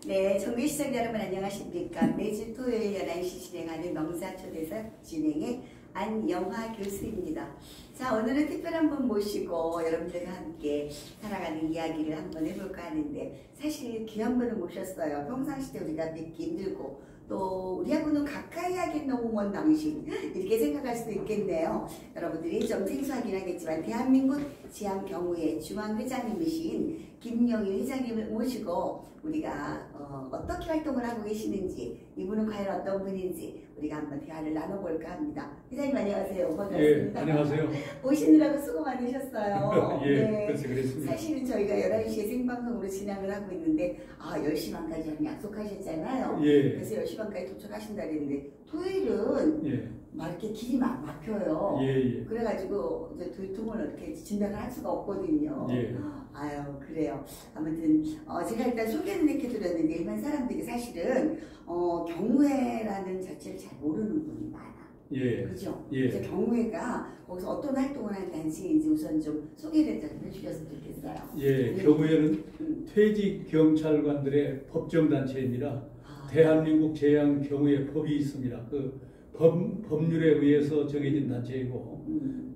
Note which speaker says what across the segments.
Speaker 1: 네, 정규 시청자 여러분 안녕하십니까? 매주 토요일 11시 진행하는 명사초대석 진행의 안영화 교수입니다. 자, 오늘은 특별한 분 모시고 여러분들과 함께 살아가는 이야기를 한번 해볼까 하는데, 사실 귀한 분을 모셨어요. 평상시때 우리가 뵙기 힘들고 또 우리하고는 가까이 하긴 너무 먼 당신, 이렇게 생각할 수도 있겠네요. 여러분들이 좀 생소하긴 하겠지만 대한민국 지향경우회 중앙회장님이신 김영일 회장님을 모시고 우리가 어떻게 활동을 하고 계시는지, 이분은 과연 어떤 분인지 우리가 한번 대화를 나눠볼까 합니다. 회장님 안녕하세요. 반갑습니다.
Speaker 2: 예, 안녕하세요.
Speaker 1: 오시느라고 수고 많으셨어요.
Speaker 2: 예,
Speaker 1: 네.
Speaker 2: 그렇습니다.
Speaker 1: 사실은 저희가 11시에 생방송으로 진행을 하고 있는데 10시 반까지 약속하셨잖아요.
Speaker 2: 예.
Speaker 1: 그래서 10시 반까지 도착하신다 그랬는데 토요일은
Speaker 2: 예.
Speaker 1: 막 이렇게 길이 막 막혀요.
Speaker 2: 예.
Speaker 1: 그래가지고 이제 두통을 이렇게 진단을 할 수가 없거든요.
Speaker 2: 예.
Speaker 1: 아유, 그래요. 아무튼 제가 일단 소개는 이렇게 드렸는데 일반 사람들이 사실은 경우회라는 자체를 잘 모르는 분이 많아.
Speaker 2: 예.
Speaker 1: 그죠?
Speaker 2: 예.
Speaker 1: 그래서 경우회가 거기서 어떤 활동을 하는 단체인지 우선 좀 소개를 좀 해주셨으면 좋겠어요.
Speaker 2: 예. 경우에는 퇴직 경찰관들의 법정단체입니다. 대한민국 재향경우회 법이 있습니다. 그 법률에 의해서 정해진 단체이고,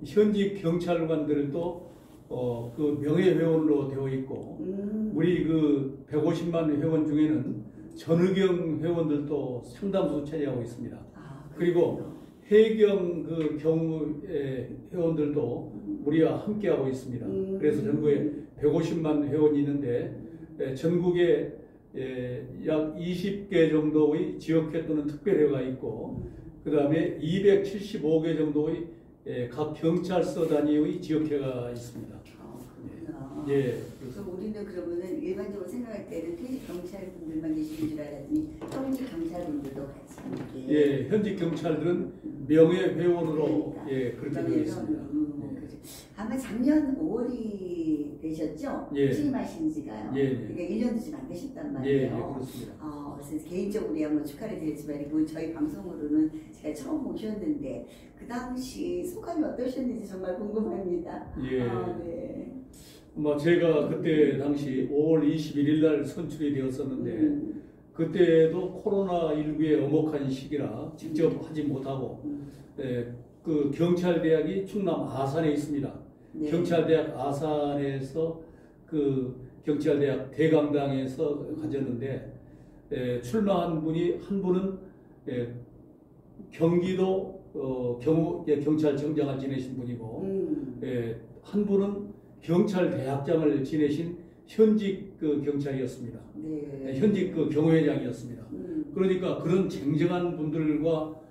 Speaker 2: 현직 경찰관들도 그 명예회원으로 되어 있고, 우리 그 150만 회원 중에는 전의경 회원들도 상당수 차지하고 있습니다. 그리고 해경 그 경우회 회원들도 우리와 함께하고 있습니다. 그래서 전국에 150만 회원이 있는데, 전국에 약 20개 정도의 지역회 또는 특별회가 있고, 그 다음에 275개 정도의 각 경찰서 단위의 지역회가 있습니다.
Speaker 1: 예. 그래서 우리는 그러면은 일반적으로 생각할 때는 퇴직 경찰분들만 계시는 줄 알았더니 현직 경찰분들도 같이 함께.
Speaker 2: 예, 현직 경찰들은 명예회원으로
Speaker 1: 그러니까.
Speaker 2: 예, 그렇게 되어 있습니다.
Speaker 1: 그렇죠. 아마 작년 5월이 되셨죠?
Speaker 2: 예.
Speaker 1: 취임하신 지가요.
Speaker 2: 예.
Speaker 1: 그러니까 1년도 좀 안 되셨단
Speaker 2: 예,
Speaker 1: 말이에요.
Speaker 2: 그렇습니다.
Speaker 1: 그래서 개인적으로 한번 축하를 드리지만 이번 저희 방송으로는 제가 처음 오셨는데 그 당시 소감이 어떠셨는지 정말 궁금합니다.
Speaker 2: 예.
Speaker 1: 네.
Speaker 2: 제가 그때 당시 5월 21일 날 선출이 되었었는데, 그때도 코로나19의 엄혹한 시기라 직접 하지 못하고, 그 경찰대학이 충남 아산에 있습니다.
Speaker 1: 네.
Speaker 2: 경찰대학 아산에서 그 경찰대학 대강당에서 가졌는데, 출마한 분이 한 분은 경기도 경찰청장을 지내신 분이고, 한 분은 경찰대학장을 지내신 현직 그 경찰이었습니다.
Speaker 1: 네.
Speaker 2: 현직 그 경호회장이었습니다. 그러니까 그런 쟁쟁한 분들과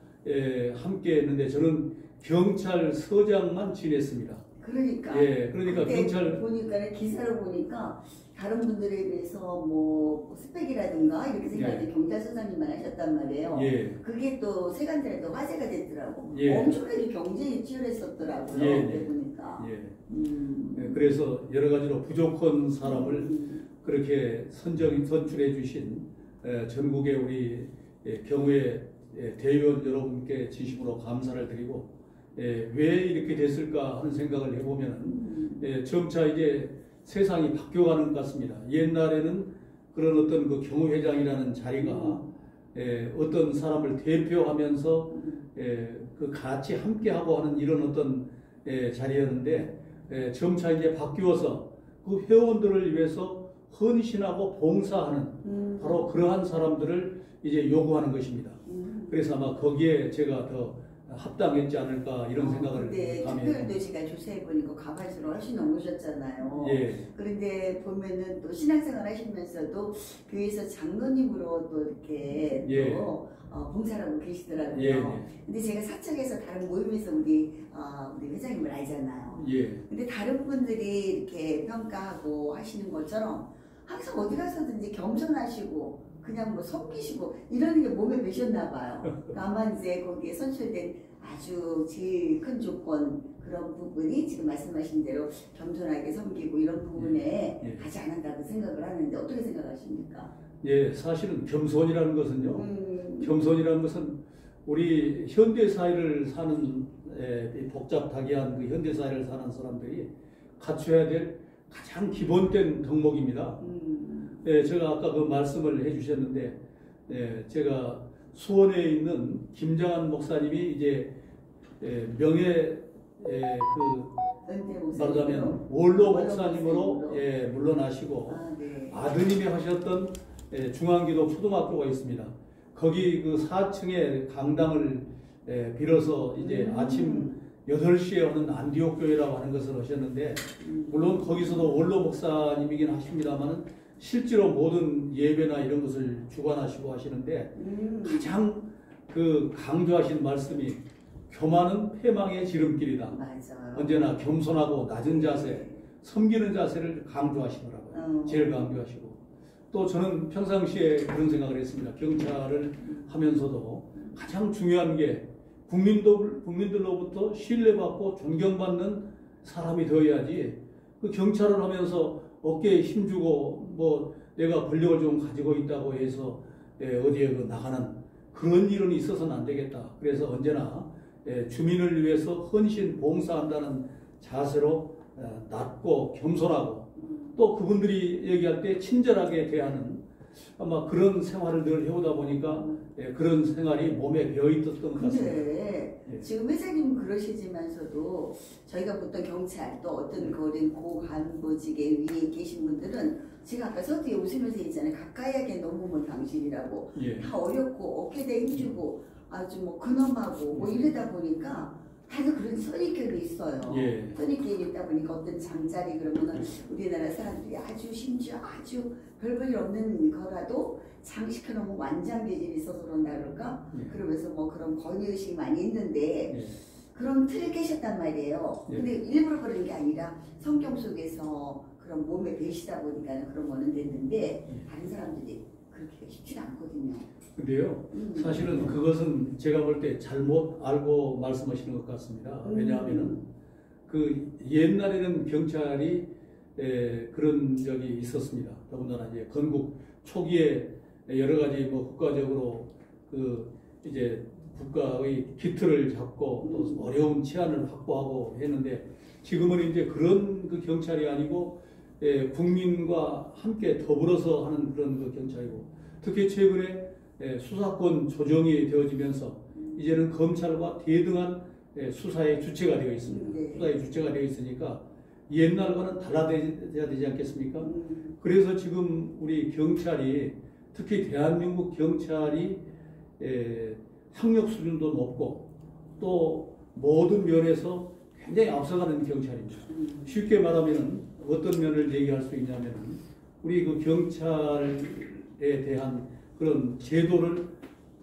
Speaker 2: 함께 했는데 저는 경찰서장만 지냈습니다.
Speaker 1: 그러니까.
Speaker 2: 예, 그러니까 경찰
Speaker 1: 보니까 기사를 보니까 다른 분들에 비해서 뭐 스펙이라든가 이렇게 생각하는데
Speaker 2: 예.
Speaker 1: 경찰서장님만 하셨단 말이에요.
Speaker 2: 예.
Speaker 1: 그게 또 세간들에도 화제가 됐더라고.
Speaker 2: 예.
Speaker 1: 엄청나게 경쟁이 치열했었더라고요.
Speaker 2: 예.
Speaker 1: 그때 보니까.
Speaker 2: 예. 그래서 여러 가지로 부족한 사람을 그렇게 선출해 주신 전국의 우리 경우의 대의원 여러분께 진심으로 감사를 드리고, 왜 이렇게 됐을까 하는 생각을 해보면 점차 이제 세상이 바뀌어가는 것 같습니다. 옛날에는 그런 어떤 그 경호회장이라는 자리가 어떤 사람을 대표하면서 그 같이 함께하고 하는 이런 어떤 자리였는데, 점차 이제 바뀌어서 그 회원들을 위해서 헌신하고 봉사하는 바로 그러한 사람들을 이제 요구하는 것입니다. 그래서 아마 거기에 제가 더 합당했지 않을까 이런 생각을
Speaker 1: 근데
Speaker 2: 하며.
Speaker 1: 특별도 제가 조사해보니까 가발수로 훨씬 넘으셨잖아요.
Speaker 2: 예.
Speaker 1: 그런데 보면은 또 신앙생활 하시면서도 교회에서 장로님으로 또 이렇게
Speaker 2: 예.
Speaker 1: 또 봉사를 하고 계시더라고요.
Speaker 2: 예.
Speaker 1: 근데 제가 사측에서 다른 모임에서 우리 회장님을 알잖아요.
Speaker 2: 예.
Speaker 1: 근데 다른 분들이 이렇게 평가하고 하시는 것처럼 항상 어디 가서든지 겸손하시고 그냥 뭐 섬기시고 이러는 게 몸에 배셨나 봐요. 다만 이제 거기에 선출된 아주 제일 큰 조건, 그런 부분이 지금 말씀하신 대로 겸손하게 섬기고 이런 부분에 가지 않는다고 생각을 하는데 어떻게 생각하십니까?
Speaker 2: 예, 사실은 겸손이라는 것은요. 겸손이라는 것은 우리 현대 사회를 사는 복잡하게한 그 현대 사회를 사는 사람들이 갖춰야 될 가장 기본된 덕목입니다. 예, 제가 아까 그 말씀을 해주셨는데, 예, 제가 수원에 있는 김장한 목사님이 이제 명예
Speaker 1: 은퇴 목사님으로.
Speaker 2: 말하자면 원로
Speaker 1: 원로
Speaker 2: 목사님으로
Speaker 1: 목사님으로.
Speaker 2: 물러나시고
Speaker 1: 네.
Speaker 2: 아드님이 하셨던 중앙기도 초등학교가 있습니다. 거기 그 4층에 강당을 빌어서 이제 아침 8시에 오는 안디옥 교회라고 하는 것을 하셨는데, 물론 거기서도 원로 목사님이긴 하십니다만은 실제로 모든 예배나 이런 것을 주관하시고 하시는데, 가장 그 강조하신 말씀이 교만은 패망의 지름길이다.
Speaker 1: 맞아요.
Speaker 2: 언제나 겸손하고 낮은 자세, 섬기는 자세를 강조하시더라고요. 제일 강조하시고. 또 저는 평상시에 그런 생각을 했습니다. 경찰을 하면서도 가장 중요한 게 국민들로부터 신뢰받고 존경받는 사람이 되어야지, 그 경찰을 하면서 어깨에 힘주고 뭐 내가 권력을 좀 가지고 있다고 해서 어디에 그 나가는 그런 일은 있어서는 안 되겠다. 그래서 언제나 주민을 위해서 헌신 봉사한다는 자세로 낮고 겸손하고, 또 그분들이 얘기할 때 친절하게 대하는, 아마 그런 생활을 늘 해오다 보니까 그런 생활이 몸에 배어있었던 것 같습니다.
Speaker 1: 근데 지금 회장님 그러시지만서도 저희가 보통 경찰 또 어떤 그런 고간부직에 위에 계신 분들은 제가 아까 서두에 웃으면서 얘기했잖아요. 가까이 하기엔 너무 뭐 당신이라고. 다 어렵고 어깨에 힘주고 아주 뭐 근엄하고 뭐 이러다 보니까 다들 그런 선입견이 있어요. 선입견이 있다 보니까 어떤 장자리 그러면은 우리나라 사람들이 아주 심지어 아주 별 볼일 없는 거라도 장식해놓으면 완장계질이 있어서 그런다 그럴까? 그러면서 뭐 그런 권위의식이 많이 있는데 그런 틀에 계셨단 말이에요. 근데 일부러 그런 게 아니라 성경 속에서 그런 몸에 배시다 보니까 그런 거는 됐는데 다른 사람들이 그렇게 쉽지 않거든요.
Speaker 2: 근데요, 사실은 그것은 제가 볼 때 잘못 알고 말씀하시는 것 같습니다. 왜냐하면은 그 옛날에는 경찰이 그런 적이 있었습니다. 더군다나 이제 건국 초기에 여러 가지 뭐 국가적으로 그 이제 국가의 기틀을 잡고 또 어려운 치안을 확보하고 했는데, 지금은 이제 그런 그 경찰이 아니고 국민과 함께 더불어서 하는 그런 그 경찰이고, 특히 최근에 수사권 조정이 되어지면서 이제는 검찰과 대등한 수사의 주체가 되어 있습니다. 수사의 주체가 되어 있으니까 옛날과는 달라져야 되지 않겠습니까? 그래서 지금 우리 경찰이, 특히 대한민국 경찰이 학력 수준도 높고 또 모든 면에서 굉장히 앞서가는 경찰입니다. 쉽게 말하면 어떤 면을 얘기할 수 있냐면, 우리 그 경찰에 대한 그런 제도를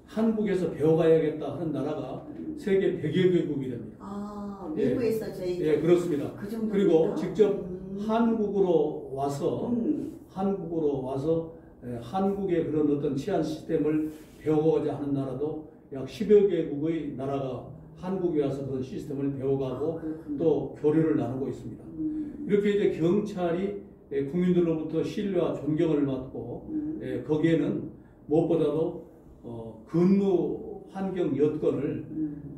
Speaker 2: 한국에서 배워가야겠다 하는 나라가 세계 100여 개국이 됩니다.
Speaker 1: 아, 미국에서 저희
Speaker 2: 그렇습니다.
Speaker 1: 그 정도입니까?
Speaker 2: 그리고 직접 한국으로 와서 한국의 그런 어떤 치안 시스템을 배워가고자 하는 나라도 약 10여 개국의 나라가 한국에 와서 그런 시스템을 배워가고 또 교류를 나누고 있습니다. 이렇게 이제 경찰이 국민들로부터 신뢰와 존경을 받고 거기에는 무엇보다도 근무 환경 여건을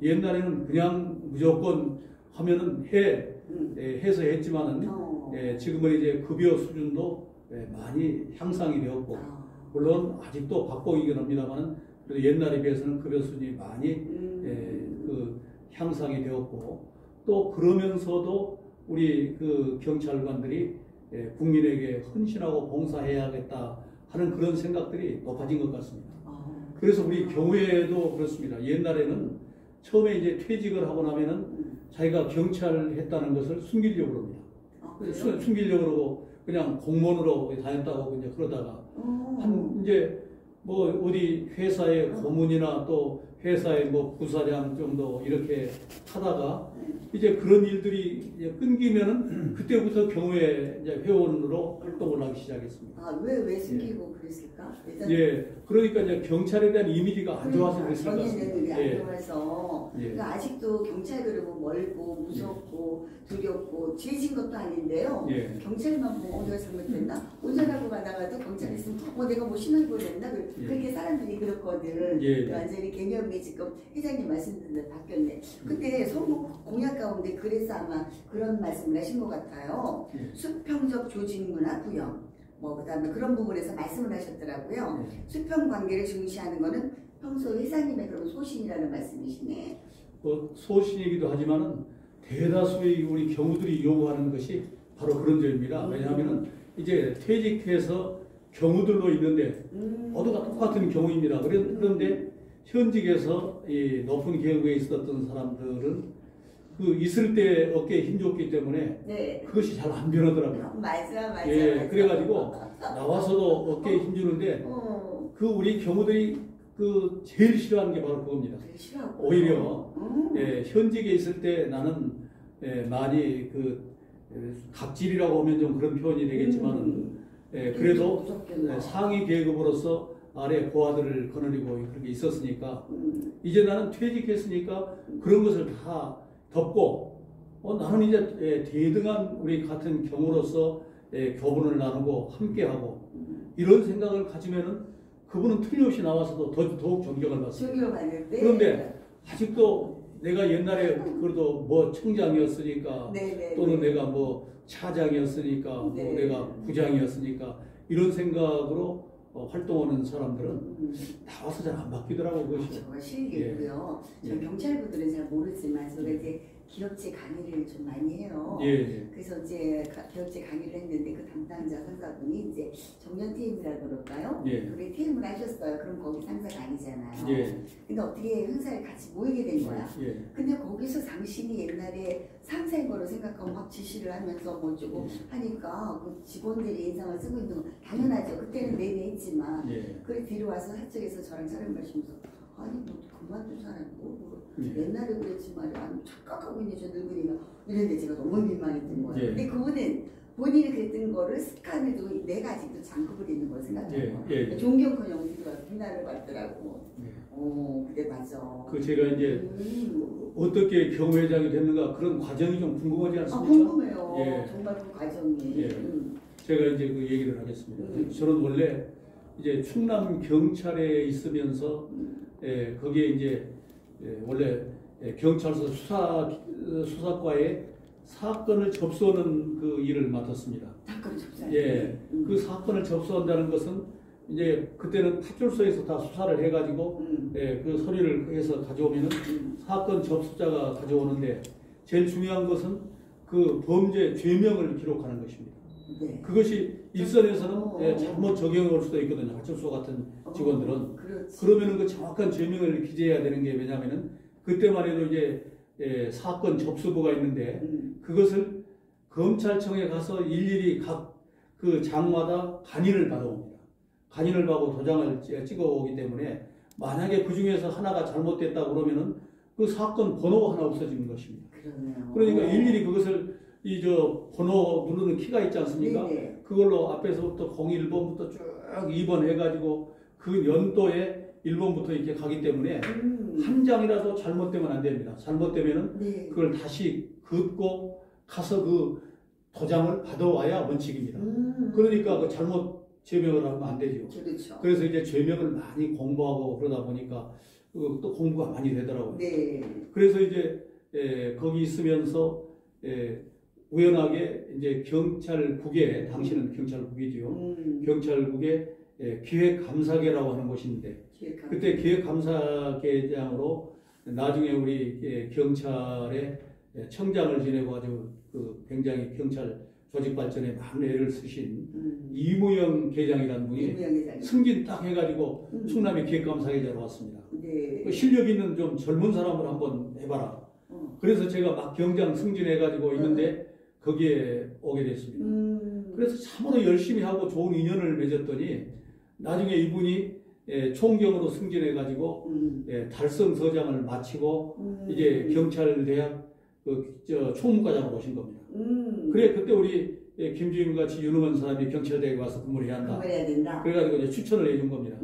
Speaker 2: 옛날에는 그냥 무조건 하면은 해서 했지만은 지금은 이제 급여 수준도 많이 향상이 되었고, 물론 아직도 박봉이긴 합니다만은 그래도 옛날에 비해서는 급여 수준이 많이 그 향상이 되었고, 또 그러면서도 우리 그 경찰관들이 국민에게 헌신하고 봉사해야겠다 하는 그런 생각들이 높아진 것 같습니다. 그래서 우리 교회도 그렇습니다. 옛날에는 처음에 이제 퇴직을 하고 나면은 자기가 경찰을 했다는 것을 숨기려고 합니다. 숨기려고 그러고 그냥 공무원으로 다녔다고 이제 그러다가 이제 뭐 어디 회사의 고문이나 또 회사의 뭐 부사장 정도 이렇게 하다가 이제 그런 일들이 이제 끊기면은 그때부터 경호회 이제 회원으로 활동을 하기 시작했습니다.
Speaker 1: 아, 왜 숨기고 그랬을까?
Speaker 2: 그러니까 이제 경찰에 대한 이미지가 안 좋아서 그랬을 것 같습니다.
Speaker 1: 전에는 안 좋아서. 그러니까 아직도 경찰 그러면 멀고 무섭고 두렵고 죄진 것도 아닌데요. 경찰만 보면 내가 잘못됐나? 운전하고 가다가도 경찰 있으면 내가 뭐 신호를 냈나? 그렇게 사람들이 그렇거든. 완전히 개념이 지금 회장님 말씀드린 대로 바뀌었네. 근데 선거 공약 가운데 그래서 아마 그런 말씀을 하신 것 같아요. 수평적 조직 문화 구형. 뭐 그다음에 그런 부분에서 말씀을 하셨더라고요.
Speaker 2: 네.
Speaker 1: 수평 관계를 중시하는 거는 평소 회사님의 그런 소신이라는 말씀이시네.
Speaker 2: 뭐 소신이기도 하지만은 대다수의 우리 경우들이 요구하는 것이 바로 그런 점입니다. 왜냐하면은 이제 퇴직해서 경우들로 있는데 모두가 똑같은 경우입니다. 그런데 현직에서 이 높은 계급에 있었던 사람들은 그 있을 때 어깨에 힘줬기 때문에
Speaker 1: 네.
Speaker 2: 그것이 잘 안 변하더라고요.
Speaker 1: 맞아.
Speaker 2: 예, 그래가지고 나와서도 어깨에 힘주는데 그 우리 경우들이 그 제일 싫어하는 게 바로 그겁니다.
Speaker 1: 싫어하고.
Speaker 2: 오히려 예, 현직에 있을 때 나는 많이 그 갑질이라고 하면 좀 그런 표현이 되겠지만 그래도 상위 계급으로서 아래 고아들을 거느리고 그렇게 있었으니까 이제 나는 퇴직했으니까 그런 것을 다 덮고 나는 이제 대등한 우리 같은 경우로서 교분을 나누고 함께하고 이런 생각을 가지면은 그분은 틀림없이 나와서도 더욱 존경을 받습니다.
Speaker 1: 존경을 받는데
Speaker 2: 그런데 아직도 내가 옛날에 그래도 뭐 청장이었으니까
Speaker 1: 네네.
Speaker 2: 또는 내가 뭐 차장이었으니까
Speaker 1: 네.
Speaker 2: 뭐 내가 부장이었으니까 이런 생각으로 활동하는 사람들은 나와서 잘 안 바뀌더라고 그것이.
Speaker 1: 정말 실례고요. 저 경찰분들은 잘 모르지만 제가 이제 기업체 강의를 좀 많이 해요.
Speaker 2: 예.
Speaker 1: 그래서 이제 기업체 강의를 했는데 그 담당자 상사분이 이제 정년 퇴임이라고 그럴까요?
Speaker 2: 예.
Speaker 1: 그래 퇴임을 하셨어요. 그럼 거기 상사가 아니잖아요.
Speaker 2: 예.
Speaker 1: 근데 어떻게 행사에 같이 모이게 된 거야.
Speaker 2: 예.
Speaker 1: 근데 거기서 당신이 옛날에 상사인 거로 생각하고 막 지시를 하면서 뭐 주고 하니까 그 직원들이 인상을 쓰고 있는 건 당연하죠. 그때는 내내 했지만
Speaker 2: 예.
Speaker 1: 그래 뒤로 와서 사측에서 저랑 차를 마시면서 아니 뭐 그만둔 사람이 뭐
Speaker 2: 예.
Speaker 1: 옛날에 그랬지만 아니 착각하고 있는 저 늙은이가 이랬는데 제가 너무 민망했던 거예요.
Speaker 2: 예.
Speaker 1: 근데 그분은 본인이 그랬던 거를 습관을 두고 내가 아직도 장급을 있는 걸 생각하고
Speaker 2: 예.
Speaker 1: 존경커녕 뒤로 와서 비난을 받더라고.
Speaker 2: 예.
Speaker 1: 그래 맞아.
Speaker 2: 그 제가 이제 어떻게 경회장이 됐는가 그런 과정이 좀 궁금하지 않습니까?
Speaker 1: 궁금해요.
Speaker 2: 예.
Speaker 1: 정말 그 과정이.
Speaker 2: 예. 제가 이제 그 얘기를 하겠습니다. 저는 원래 이제 충남 경찰에 있으면서 거기에 이제 원래 경찰서 수사과에 사건을 접수하는 그 일을 맡았습니다.
Speaker 1: 사건을 접수할
Speaker 2: 예, 그 사건을 접수한다는 것은 이제 그때는 파출소에서 다 수사를 해가지고 그 서류를 해서 가져오면은 사건 접수자가 가져오는데 제일 중요한 것은 그 범죄 죄명을 기록하는 것입니다.
Speaker 1: 네.
Speaker 2: 그것이 일선에서는 잘못 적용해 올 수도 있거든요. 파출소 같은 직원들은. 그러면은 그 정확한 죄명을 기재해야 되는 게 왜냐면은 그때만 해도 이제 사건 접수부가 있는데 그것을 검찰청에 가서 일일이 각 그 장마다 간인을 받아옵니다. 간인을 받고 도장을 찍어 오기 때문에 만약에 그 중에서 하나가 잘못됐다 그러면은 그 사건 번호가 하나 없어지는 것입니다.
Speaker 1: 그러네요.
Speaker 2: 그러니까 일일이 그것을 번호 누르는 키가 있지 않습니까?
Speaker 1: 네네.
Speaker 2: 그걸로 앞에서부터 01번부터 쭉 2번 해가지고 그 연도에 1번부터 이렇게 가기 때문에 한 장이라도 잘못되면 안 됩니다. 잘못되면은
Speaker 1: 네.
Speaker 2: 그걸 다시 긋고 가서 그 도장을 받아와야 원칙입니다. 그러니까 그 잘못 죄명을 하면 안 되죠.
Speaker 1: 그렇죠.
Speaker 2: 그래서 이제 죄명을 많이 공부하고 그러다 보니까 또 공부가 많이 되더라고요.
Speaker 1: 네.
Speaker 2: 그래서 이제 거기 있으면서 우연하게 이제 경찰국에 당시는 경찰국이죠. 경찰국에 기획감사계라고 하는 곳이 있는데 그때 기획감사계장으로 나중에 우리 경찰의 청장을 지내고 아주 그 굉장히 경찰 조직 발전에 많은 애를 쓰신 이무영 계장이라는 분이 승진 딱 해가지고 충남의 기획감사계장으로 왔습니다.
Speaker 1: 네.
Speaker 2: 그 실력 있는 좀 젊은 사람을 한번 해봐라. 그래서 제가 막 경장 승진해가지고 있는데 거기에 오게 됐습니다. 그래서 참으로 열심히 하고 좋은 인연을 맺었더니 나중에 이분이 총경으로 승진해가지고 달성서장을 마치고 이제 경찰대학 총무과장으로 오신 겁니다. 그래 그때 우리 김주임 같이 유능한 사람이 경찰대학에 와서 근무를 해야 한다.
Speaker 1: 해야 된다.
Speaker 2: 그래가지고 이제 추천을 해준 겁니다.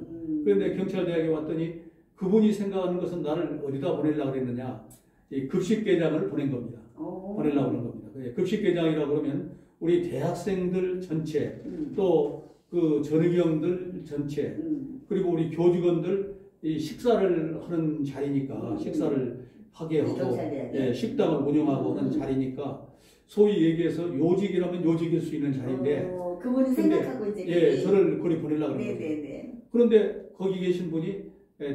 Speaker 2: 그런데 경찰대학에 왔더니 그분이 생각하는 것은 나를 어디다 보내려고 그랬느냐. 이 급식계장을 보낸 겁니다. 보내려고 그런 겁니다. 급식계장이라고 그러면 우리 대학생들 전체 또 그 전의경들 전체 그리고 우리 교직원들 이 식사를 하는 자리니까 식사를 하게 하고 식당을 운영하고 하는 자리니까 소위 얘기해서 요직이라면 요직일 수 있는 자리인데
Speaker 1: 그분은
Speaker 2: 근데,
Speaker 1: 생각하고 이제
Speaker 2: 예, 저를 거기 보내려고 그러는 거죠.
Speaker 1: 네네네.
Speaker 2: 그런데 거기 계신 분이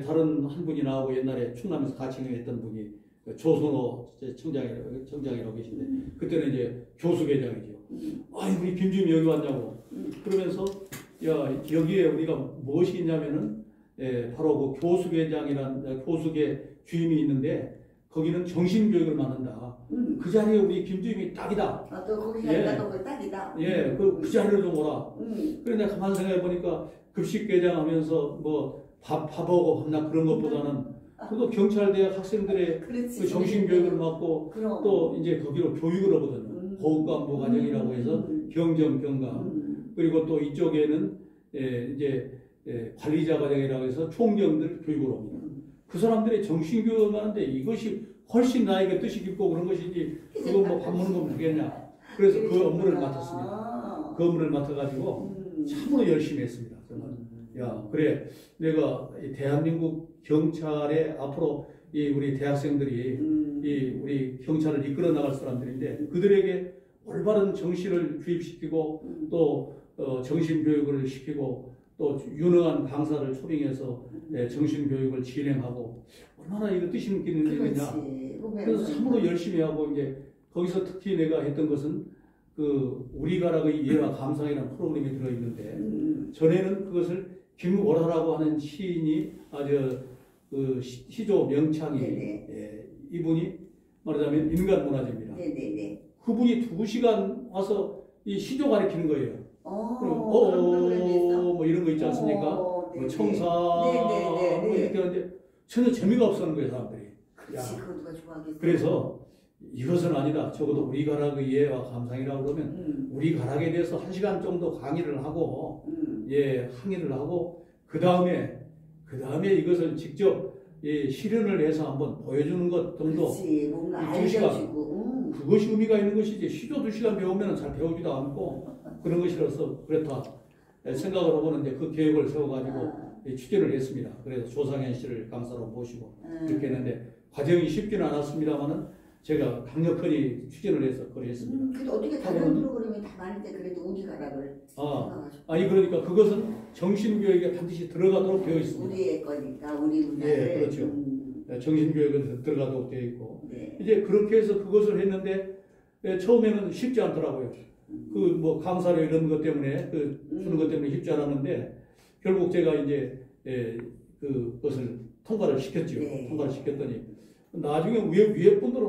Speaker 2: 다른 한 분이 나하고 옛날에 충남에서 같이 했던 분이 조선호 청장이라고 계신데 그때는 이제 교수회장이죠. 아니 우리 김주임이 여기 왔냐고. 그러면서 야 여기에 우리가 무엇이 있냐면은 바로 그 교수회장이란 교수계 주임이 있는데 거기는 정신교육을 맡는다. 그 자리에 우리 김주임이 딱이다.
Speaker 1: 아, 또 거기
Speaker 2: 예.
Speaker 1: 가니까 또 딱이다.
Speaker 2: 예, 그 자리로 좀 오라. 그런데 가만 생각해 보니까 급식회장 하면서 뭐 밥하고 밥나 그런 것보다는 그거 경찰대학 학생들의
Speaker 1: 그렇지.
Speaker 2: 그 정신교육을 맡고
Speaker 1: 그럼.
Speaker 2: 또 이제 거기로 교육을 하거든요. 고급간부 과정이라고 해서 경정, 경감. 그리고 또 이쪽에는 이제 관리자 과정이라고 해서 총경들 교육을 합니다. 그 사람들의 정신교육을 하는데 이것이 훨씬 나에게 뜻이 깊고 그런 것이지 그거 뭐 밥 먹는 거 모르겠냐. 그래서 그 업무를 맡았습니다. 그 업무를 맡아가지고 참으로 열심히 했습니다. 정말. 야, 그래. 내가 이 대한민국 경찰에 앞으로 이 우리 대학생들이 이 우리 경찰을 이끌어 나갈 사람들인데 그들에게 올바른 정신을 주입시키고 또 정신교육을 시키고 또 유능한 강사를 초빙해서 정신교육을 진행하고 얼마나 이거 뜻이 있는 일이냐. 그래서 참으로 열심히 하고 이제 거기서 특히 내가 했던 것은 그 우리 가락의 이해와 감상이라는 프로그램이 들어있는데 전에는 그것을 김월하라고 하는 시인이 아주 그 시조 명창이 이분이 말하자면 인간문화재입니다. 그분이 2시간 와서 이 시조 가르치는 거예요. 뭐 이런 거 있지 않습니까? 뭐 청사 뭐 이렇게 하는데 전혀 재미가 없었는 거예요 사람들이.
Speaker 1: 그렇지, 그거 누가 좋아하겠어.
Speaker 2: 그래서 이것은 아니다. 적어도 우리 가락의 이해와 감상이라고 그러면 우리 가락에 대해서 1시간 정도 강의를 하고 항의를 하고 그 다음에 이것을 직접 실현을 해서 한번 보여주는 것 정도.
Speaker 1: 그렇지, 뭔가 알려주고.
Speaker 2: 그것이 의미가 있는 것이지 시조 2시간 배우면 잘 배우지도 않고 그런 것이라서 그렇다 생각을 하고는 이제 그 계획을 세워가지고 추진을 했습니다. 그래서 조상현 씨를 강사로 모시고 이렇게 했는데 과정이 쉽지는 않았습니다만은 제가 강력하게 추진을 해서 그걸 했습니다.
Speaker 1: 그래도 어떻게 다른 프로그램이 다 많은데 그래도 우리 가락을 생각하셨고.
Speaker 2: 아니 그러니까 그것은 정신교육에 반드시 들어가도록 되어 있습니다.
Speaker 1: 우리의 거니까 우리 문화를.
Speaker 2: 예, 그렇죠. 정신교육은 들어가도록 되어 있고 이제 그렇게 해서 그것을 했는데 처음에는 쉽지 않더라고요. 그 뭐 강사료 이런 것 때문에 주는 것 때문에 쉽지 않았는데 결국 제가 이제 그것을 통과를 시켰죠. 통과를 시켰더니 나중에 위에 분들은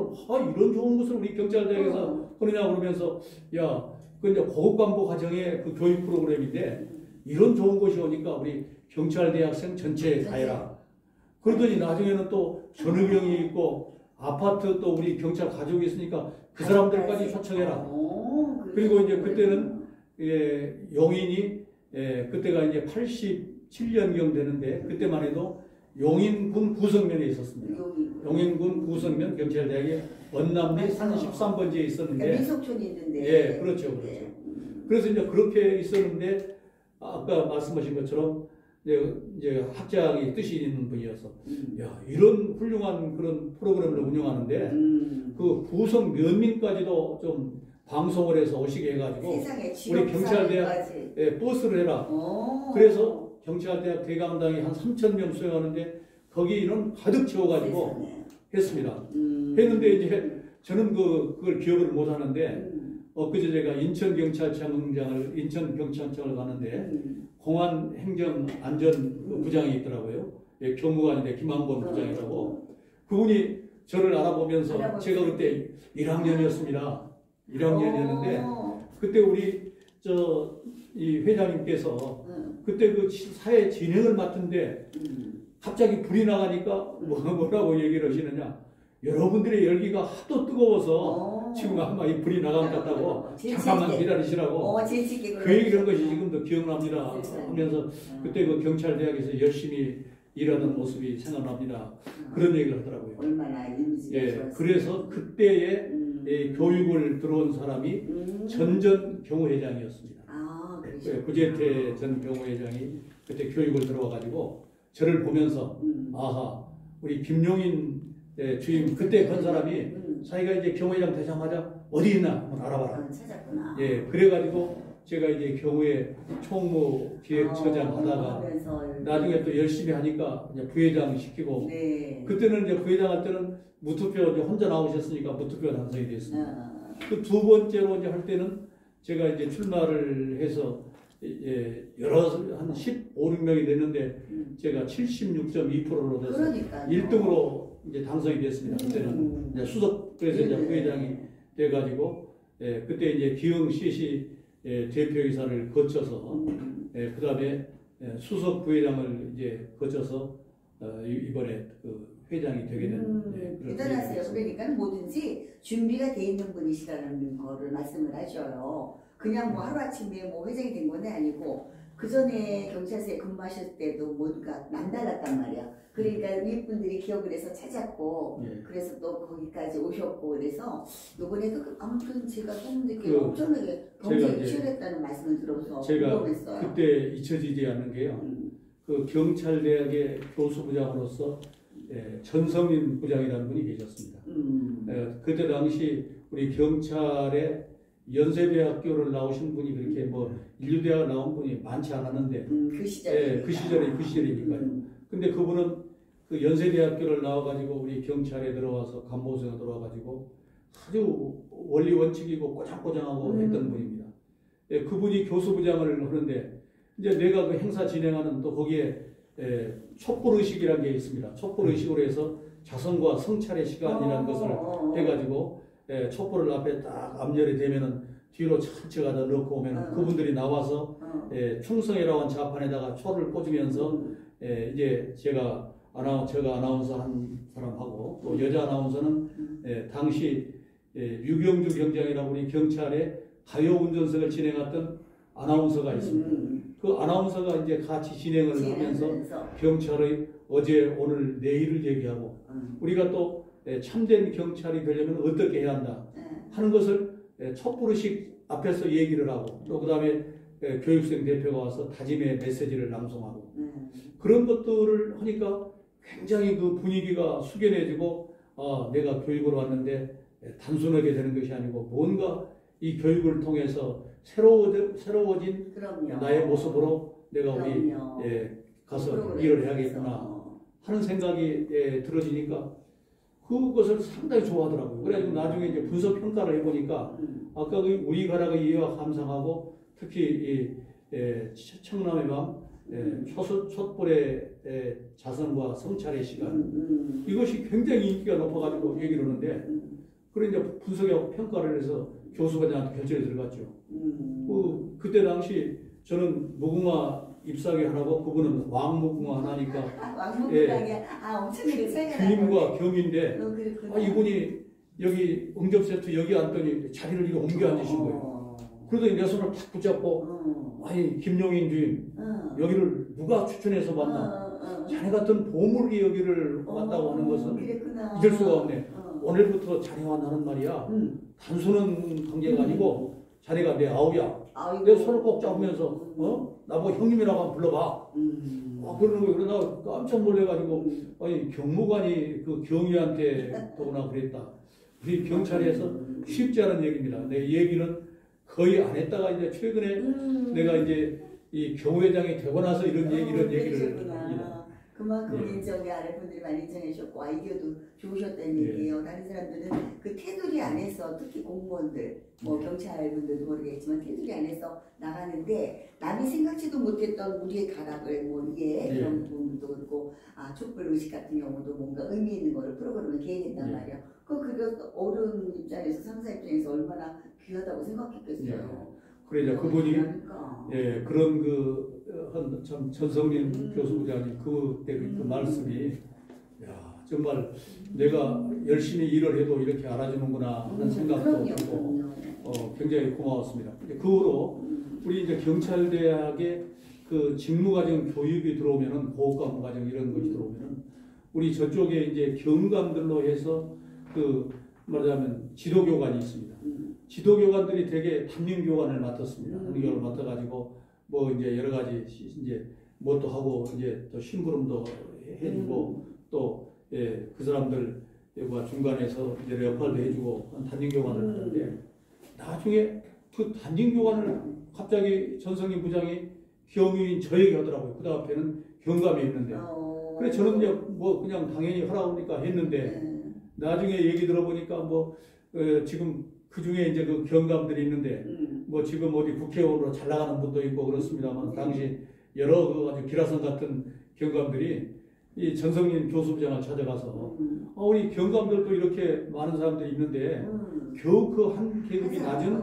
Speaker 2: 이런 좋은 것을 우리 경찰대학에서 하느냐 그러면서 야, 그 이제 고급 간부 과정의 그 교육 프로그램인데 이런 좋은 것이 오니까 우리 경찰대학생 전체에 다 해라. 그러더니 나중에는 또 전의경이 있고 아파트 또 우리 경찰 가족이 있으니까 그 사람들까지 초청해라. 그리고 이제 그때는 용인이 그때가 이제 87년경 되는데 그때만 해도 용인군 구성면에 있었습니다. 용인군 구성면 경찰대학이 원남리 33번지에 있었는데
Speaker 1: 민속촌이 있는데.
Speaker 2: 예, 그렇죠. 그래서 이제 그렇게 있었는데 아까 말씀하신 것처럼 이제 학장이 뜻이 있는 분이어서 야 이런 훌륭한 그런 프로그램을 운영하는데 그 구성 면민까지도 좀 방송을 해서 오시게 해가지고 우리 경찰대학 버스를 해라. 그래서 경찰대학 대강당이 한 3,000명 수용하는데 거기는 가득 채워가지고 했습니다. 했는데 이제 저는 그걸 기억을 못 하는데 엊그제 제가 인천경찰청을 가는데 공안행정안전부장이 있더라고요. 경무관인데 김한권 부장이라고. 그분이 저를 알아보면서 제가 그때 1학년이었습니다. 1학년이었는데 그때 우리 이 회장님께서 그때 그 사회 진행을 맡은데 갑자기 불이 나가니까 뭐라고 얘기를 하시느냐. 여러분들의 열기가 하도 뜨거워서 지금 아마 이 불이 나간 것 같다고 잠깐만 기다리시라고 그 얘기를 한 것이 지금도 기억납니다 하면서 그때 그 경찰대학에서 열심히 일하는 모습이 생각납니다. 그런 얘기를 하더라고요.
Speaker 1: 얼마나
Speaker 2: 예, 그래서 그때에 교육을 들어온 사람이 전전 경호회장이었습니다. 구재태 전 경호회장이 그때 교육을 들어와가지고 저를 보면서 아하 우리 김용인 주임 그때 건 사람이 자기가 이제 경호회장 되자마자 어디 있나 한번 알아봐라.
Speaker 1: 찾았구나.
Speaker 2: 예, 그래가지고 제가 이제 경우에 총무 기획처장 하다가
Speaker 1: 하면서
Speaker 2: 나중에 또 열심히 하니까 이제 부회장 시키고
Speaker 1: 네.
Speaker 2: 그때는 이제 부회장 할 때는 무투표 이제 혼자 나오셨으니까 무투표 당선이 됐습니다. 그 두 번째로 이제 할 때는 제가 이제 출마를 해서 여러 한 15, 16명이 됐는데 제가 76.2%로 돼서
Speaker 1: 그러니까요.
Speaker 2: 1등으로 이제 당선이 됐습니다. 그때는 이제 수석 그래서 이제
Speaker 1: 네.
Speaker 2: 부회장이 돼가지고 그때 이제 기흥 CC 대표이사를 거쳐서 그다음에 수석 부회장을 이제 거쳐서 이번에 그 회장이 되게 된 그런
Speaker 1: 대단하세요.
Speaker 2: 계기가
Speaker 1: 그러니까 뭐든지 준비가 돼 있는 분이시라는 거를 말씀을 하셔요. 그냥 뭐 하루아침에 뭐 회장이 된 건 아니고 그 전에 경찰서에 근무하실 때도 뭔가 남달랐단 말이야. 그러니까 윗분들이 기억을 해서 찾았고 그래서 또 거기까지 오셨고 그래서 요번에도 아무튼 제가 소문듣기에 엄청나게 경쟁이 치열했다는 말씀을 들어서
Speaker 2: 제가
Speaker 1: 궁금했어요.
Speaker 2: 그때 잊혀지지 않는 게요. 그 경찰대학의 교수부장으로서 전성인 부장이라는 분이 계셨습니다. 그때 당시 우리 경찰에 연세대학교를 나오신 분이 그렇게 뭐 인류대학 나온 분이 많지 않았는데
Speaker 1: 그 시절에
Speaker 2: 그 시절이니까요. 근데 그분은 그 연세대학교를 나와가지고 우리 경찰에 들어와서 간부생에 들어와가지고 아주 원리 원칙이고 꼬장꼬장하고 했던 분입니다. 그분이 교수부장을 하는데 이제 내가 그 행사 진행하는 또 거기에 촛불의식이라는 게 있습니다. 촛불의식으로 해서 자선과 성찰의 시간이라는 것을 해가지고 촛불을 앞에 딱 앞열이 되면은 뒤로 천천히 가다 넣고 오면은 그분들이 나와서 충성이라고 한 자판에다가 초를 꽂으면서 이제 제가 아나운서 한 사람하고 또 여자 아나운서는 당시 유경주 경장이라고 우리 경찰의 가요 운전석을 진행했던 아나운서가 있습니다. 그 아나운서가 이제 같이 진행을 하면서 경찰의 어제 오늘 내일을 얘기하고 우리가 또 참된 경찰이 되려면 어떻게 해야 한다 하는 것을 촛불의식 앞에서 얘기를 하고 또 그 다음에 교육생 대표가 와서 다짐의 메시지를 낭송하고 그런 것들을 하니까 굉장히 그 분위기가 숙연해지고 내가 교육을 왔는데 단순하게 되는 것이 아니고 뭔가 이 교육을 통해서 새로워진
Speaker 1: 그럼요.
Speaker 2: 나의 모습으로 내가 우리 가서 일을 해야겠구나 하는 생각이 들어지니까 그것을 상당히 좋아하더라고요. 그래가지고 나중에 이제 분석 평가를 해보니까 아까 우리 가락의 이해와 감상하고 특히 청남의 밤 촛불의 자선과 성찰의 시간 이것이 굉장히 인기가 높아가지고 얘기를 하는데 그래 이제 분석하고 평가를 해서 교수과장한테 결정이 들어갔죠. 그때 당시 저는 무궁화 잎사귀 하나고 그분은 왕무궁화 하나니까
Speaker 1: 왕무궁화가 엄청나게 차이가 나요.
Speaker 2: 귀임과 겸인데 이분이 여기 응접세트 여기 앉더니 자리를 이렇게 옮겨 앉으신 거예요. 그러더니 내 손을 탁 붙잡고 아니 김용인 주임 여기를 누가 추천해서 만나 자네 같은 보물이 여기를 왔다고 하는 것은 잊을 수가 없네. 오늘부터 자네와 나는 말이야 단순한 관계가 아니고 자네가 내 아우야. 내 손을 꼭 잡으면서 나보고 형님이라고 한번 불러봐. 그러는 거예요. 그러다 깜짝 놀래가지고 아니 경무관이 그 경위한테 더구나 그랬다. 우리 경찰에서 쉽지 않은 얘기입니다. 내 얘기는 거의 안 했다가 이제 최근에 내가 이제 이 경호회장이 되고 나서 이런 얘기를 합니다.
Speaker 1: 그만큼 인정이 아래 분들이 많이 인정해 주셨고 아이디어도 좋으셨다는 얘기예요. 다른 사람들은 그 테두리 안에서 특히 공무원들, 뭐 경찰분들도 모르겠지만 테두리 안에서 나가는데 남이 생각지도 못했던 우리의 가락을 뭐 이게 그런 부분도 그렇고 촛불 의식 같은 경우도 뭔가 의미 있는 거를 프로그램을 계획했단 말이에요. 그거 어른 입장에서 상사 입장에서 얼마나 귀하다고 생각했겠어요.
Speaker 2: 그래 이제 그분이 그런 참 전성민 교수부장님 그때 그 말씀이 정말 내가 열심히 일을 해도 이렇게 알아주는구나 하는 생각도 들고 굉장히 고마웠습니다. 그 후로 우리 이제 경찰대학의 그 직무과정 교육이 들어오면은 보호과정 이런 것이 들어오면은 우리 저쪽에 이제 경감들로 해서 그 말하자면 지도교관이 있습니다. 지도교관들이 되게 담임교관을 맡았습니다. 담임교관을 맡아가지고 뭐 이제 여러 가지 이제 뭣도 하고 이제 또 심부름도 해주고 또 그 사람들과 중간에서 여러 역할도 해주고 담임교관을 하는데 나중에 그 담임교관을 갑자기 전성인 부장이 경위인 저에게 하더라고요. 그 다음 앞에는 경감이 했는데. 그래 저는 뭐 그냥 당연히 하라고니까 했는데 나중에 얘기 들어보니까 뭐 지금 그 중에 이제 그 경감들이 있는데 뭐 지금 어디 국회의원으로 잘 나가는 분도 있고 그렇습니다만 당시 여러 그 아주 기라성 같은 경감들이 이 전성인 교수부장을 찾아가서 우리 경감들도 이렇게 많은 사람들이 있는데 겨우 그 한 계급이 낮은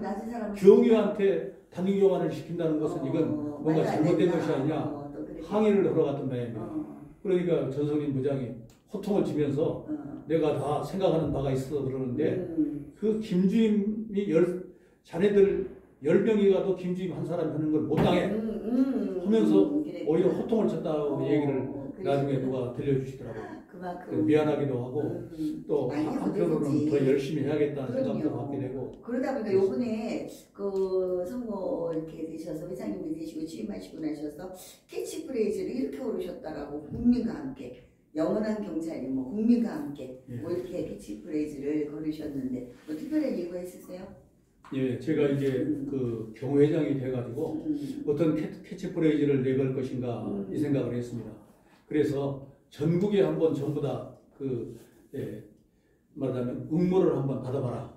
Speaker 2: 경위한테 단위교환을 시킨다는 것은 이건 뭔가 잘못된 것이 아니냐 항의를 하러 갔던 바입니다. 그러니까 전성인 부장이 호통을 치면서 내가 다 생각하는 바가 있어 그러는데 그 김주임이 자네들 10명이 가도 김주임 한 사람 하는 걸 못 당해 하면서 오히려 호통을 쳤다고 얘기를 나중에 누가 들려주시더라고요. 미안하기도 하고 또 한편으로는 더 열심히 해야겠다는 생각도 갖게 되고
Speaker 1: 그러다 보니까 요번에 그 선거 이렇게 되셔서 회장님이 되시고 취임하시고 나셔서 캐치프레이즈를 이렇게 오르셨다라고 국민과 함께 영원한 경찰이 뭐 국민과 함께 뭐 이렇게 캐치프레이즈를 걸으셨는데 뭐 특별한 이유가 있으세요?
Speaker 2: 예, 제가 이제 그 경호회장이 돼가지고 어떤 캐치프레이즈를 내걸 것인가 이 생각을 했습니다. 그래서 전국에 한번 전부 다 말하자면 응모를 한번 받아봐라.